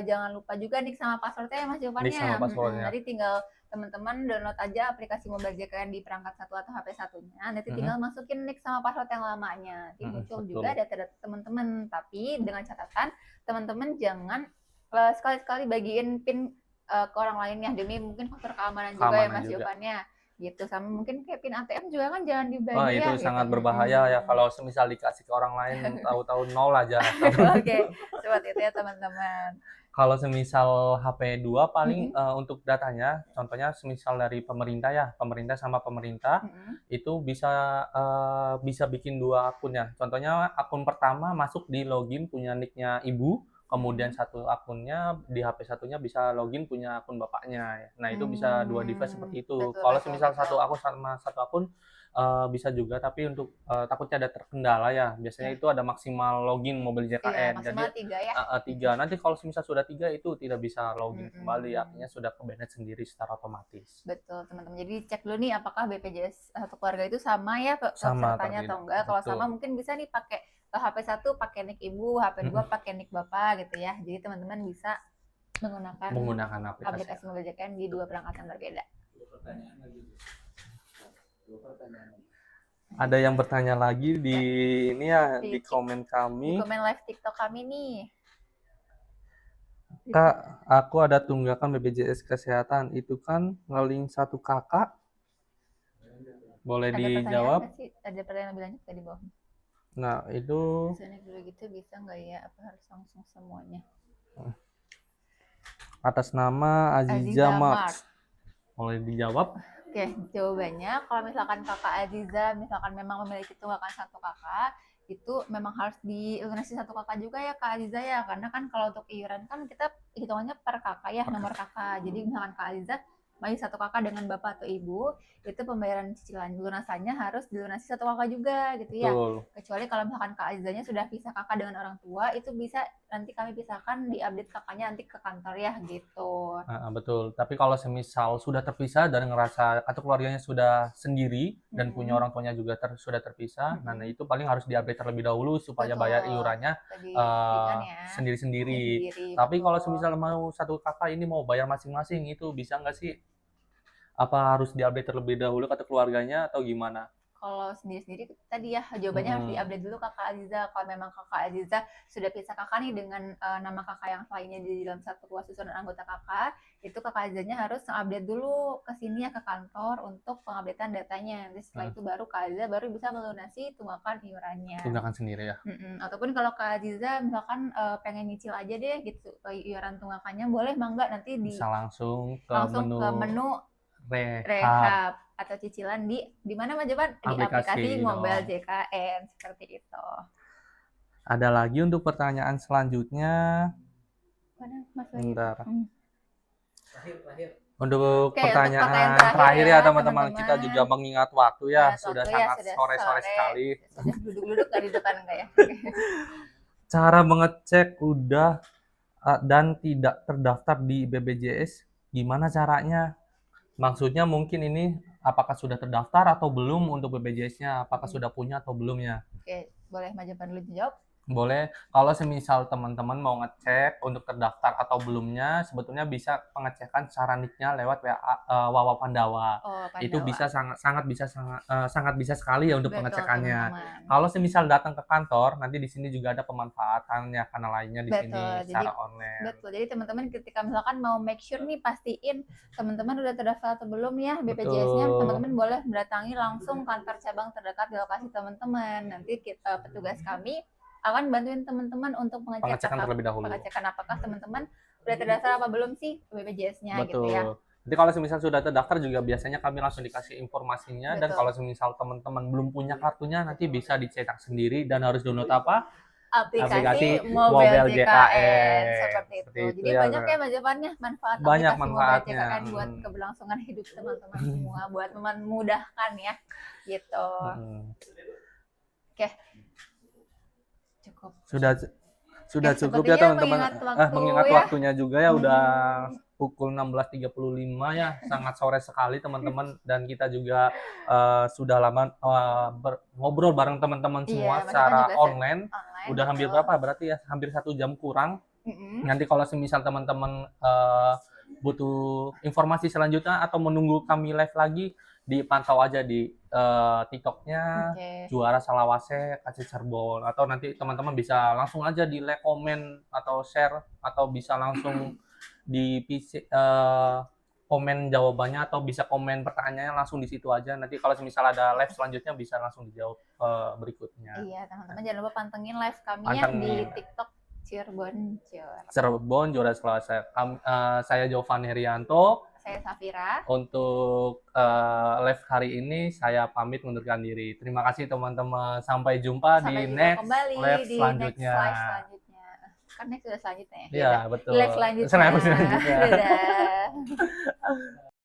jangan lupa juga nik sama passwordnya ya Mas Nik Jovannya. sama passwordnya. Nanti tinggal teman-teman download aja aplikasi Mobile JKN di perangkat satu atau HP satunya. Nanti tinggal masukin nik sama password yang lamanya. Nanti muncul betul. juga data-data teman-teman. Tapi dengan catatan teman-teman jangan sekali-sekali bagiin PIN ke orang lain ya demi mungkin faktor keamanan juga ya Mas Jovannya gitu. Sama mungkin kayak PIN ATM juga kan jangan dibagi Oh, ya itu gitu. sangat berbahaya ya kalau semisal dikasih ke orang lain tahu-tahu nol aja. Oke, seperti itu ya teman-teman. Kalau semisal HP 2 paling untuk datanya, contohnya semisal dari pemerintah ya, pemerintah sama pemerintah itu bisa bikin 2 akun ya. Contohnya akun pertama masuk di login punya nicknya ibu, kemudian satu akunnya di HP satunya bisa login punya akun bapaknya. Nah, itu bisa 2 device seperti itu. Betul, Kalau betul, semisal betul. satu akun sama satu akun bisa juga, tapi untuk takutnya ada terkendala ya. Biasanya itu ada maksimal login Mobile Iya, JKN. maksimal 3 ya. 3. Nanti kalau semisal sudah 3 itu tidak bisa login kembali, artinya sudah ke-banned sendiri secara otomatis. Betul, teman-teman. Jadi cek dulu nih apakah BPJS satu keluarga itu sama ya Sama, pesertanya atau enggak. Kalau sama mungkin bisa nih pakai HP 1 pakai nik ibu, HP 2 pakai nik bapak gitu ya. Jadi teman-teman bisa menggunakan aplikasi Mobile JKN di 2 perangkat yang berbeda. Ada yang bertanya lagi di ini ya, di komen kami. Di komen live TikTok kami nih. Kak, aku ada tunggakan BPJS Kesehatan, itu kan ngeling satu kakak. Boleh dijawab? Ada pertanyaan lebih lanjut di bawah. Nah, itu Misalnya dulu gitu bisa nggak ya? Apa harus langsung semuanya? Atas nama Aziza Mart. Boleh dijawab? Oke, jawabannya kalau misalkan kakak Aziza misalkan memang memiliki tunggakan satu kakak, itu memang harus dilunasi satu kakak juga ya Kak Aziza ya, karena kan kalau untuk iuran kan kita hitungannya per kakak ya, nomor kakak. Jadi misalkan Kak Aziza masih satu kakak dengan bapak atau ibu, itu pembayaran cicilan lunasannya harus dilunasi satu kakak juga gitu ya. Betul. Kecuali kalau misalkan Kak Azizanya sudah pisah kakak dengan orang tua, itu bisa nanti kami pisahkan di update kakaknya nanti ke kantor ya gitu. Betul. Tapi kalau semisal sudah terpisah dan ngerasa atau keluarganya sudah sendiri dan punya orang tuanya juga sudah terpisah, nah itu paling harus diupdate terlebih dahulu supaya bayar iurannya sendiri-sendiri. Tapi kalau semisal mau satu kakak ini mau bayar masing-masing, itu bisa nggak sih? Apa harus diupdate terlebih dahulu kata keluarganya atau gimana? Kalau sendiri-sendiri tadi ya jawabannya harus diupdate dulu kakak Aziza. Kalau memang kakak Aziza sudah pisah kakak nih dengan nama kakak yang lainnya di dalam satu susunan anggota kakak, itu kakak Azizanya harus update dulu ke sini ya ke kantor untuk pengupdatean datanya. Nanti setelah itu baru kak Aziza baru bisa melunasi tunggakan iurannya. Tunggakan sendiri ya. Ataupun kalau kak Aziza misalkan pengen nyicil aja deh gitu iuran tunggakannya, boleh mangga nanti bisa langsung ke menu rehab atau cicilan di mana Mas Jovan? Di aplikasi Mobile JKN seperti itu. Ada lagi untuk pertanyaan selanjutnya. Mana Mas? Bentar. Terakhir. Untuk pertanyaan terakhir ya teman-teman, kita juga mengingat waktu ya, sudah sangat sore-sore sekali. Sudah duduk-duduk di depan enggak ya? Cara mengecek udah dan tidak terdaftar di BPJS, gimana caranya? Maksudnya mungkin ini apakah sudah terdaftar atau belum untuk BPJS-nya, apakah sudah punya atau belumnya? Oke, boleh Mas Jovan dulu jawab? Boleh. Kalau semisal teman-teman mau ngecek untuk terdaftar atau belumnya, sebetulnya bisa pengecekan secara nick-nya lewat Wawa Pandawa. Itu bisa sangat bisa sekali ya untuk pengecekannya. Kalau semisal datang ke kantor, nanti di sini juga ada pemanfaatannya karena lainnya di sini secara online. Betul. Jadi teman-teman ketika misalkan mau make sure nih pastiin teman-teman udah terdaftar atau belum ya BPJS-nya, teman-teman boleh mendatangi langsung kantor cabang terdekat di lokasi teman-teman. Nanti petugas kami akan bantuin teman-teman untuk pengecekan terlebih dahulu. Pengecekan apakah teman-teman sudah terdaftar apa belum sih BPJS-nya gitu ya. Jadi kalau semisal sudah terdaftar juga biasanya kami langsung dikasih informasinya. Dan kalau semisal teman-teman belum punya kartunya nanti bisa dicetak sendiri dan harus download apa? Aplikasi Mobile JKN seperti itu. Jadi ya, banyak ya Mas manfaat banyak aplikasi Mobile JKN buat keberlangsungan hidup teman-teman semua, buat memudahkan ya gitu. Oke. Sudah cukup ya teman-teman. Mengingat waktunya juga ya udah pukul 16.35 ya, sangat sore sekali teman-teman, dan kita juga sudah lama ngobrol bareng teman-teman Iya, semua Mas Ivan secara juga online. online, Udah hampir betul. berapa berarti ya? Hampir 1 jam kurang. Mm-mm. Nanti kalau semisal teman-teman butuh informasi selanjutnya atau menunggu kami live lagi, dipantau aja di TikToknya Oke. Juara Salawase kasih Cirebon, atau nanti teman-teman bisa langsung aja di like, komen atau share, atau bisa langsung di PC, komen jawabannya, atau bisa komen pertanyaannya langsung di situ aja. Nanti kalau misal ada live selanjutnya bisa langsung dijawab berikutnya. Iya, teman-teman jangan lupa pantengin live kami ya Pantengin. di TikTok Cirebon Jawa. Cirebon Juara Salawase. Saya Jovan Herianto. Saya Safira. Untuk live hari ini saya pamit mundurkan diri. Terima kasih teman-teman. Sampai jumpa Sampai di jumpa next kembali live di selanjutnya. next live selanjutnya. Kan next sudah selanjutnya ya. Iya, betul. Live selanjutnya. Selanjutnya. Dadah.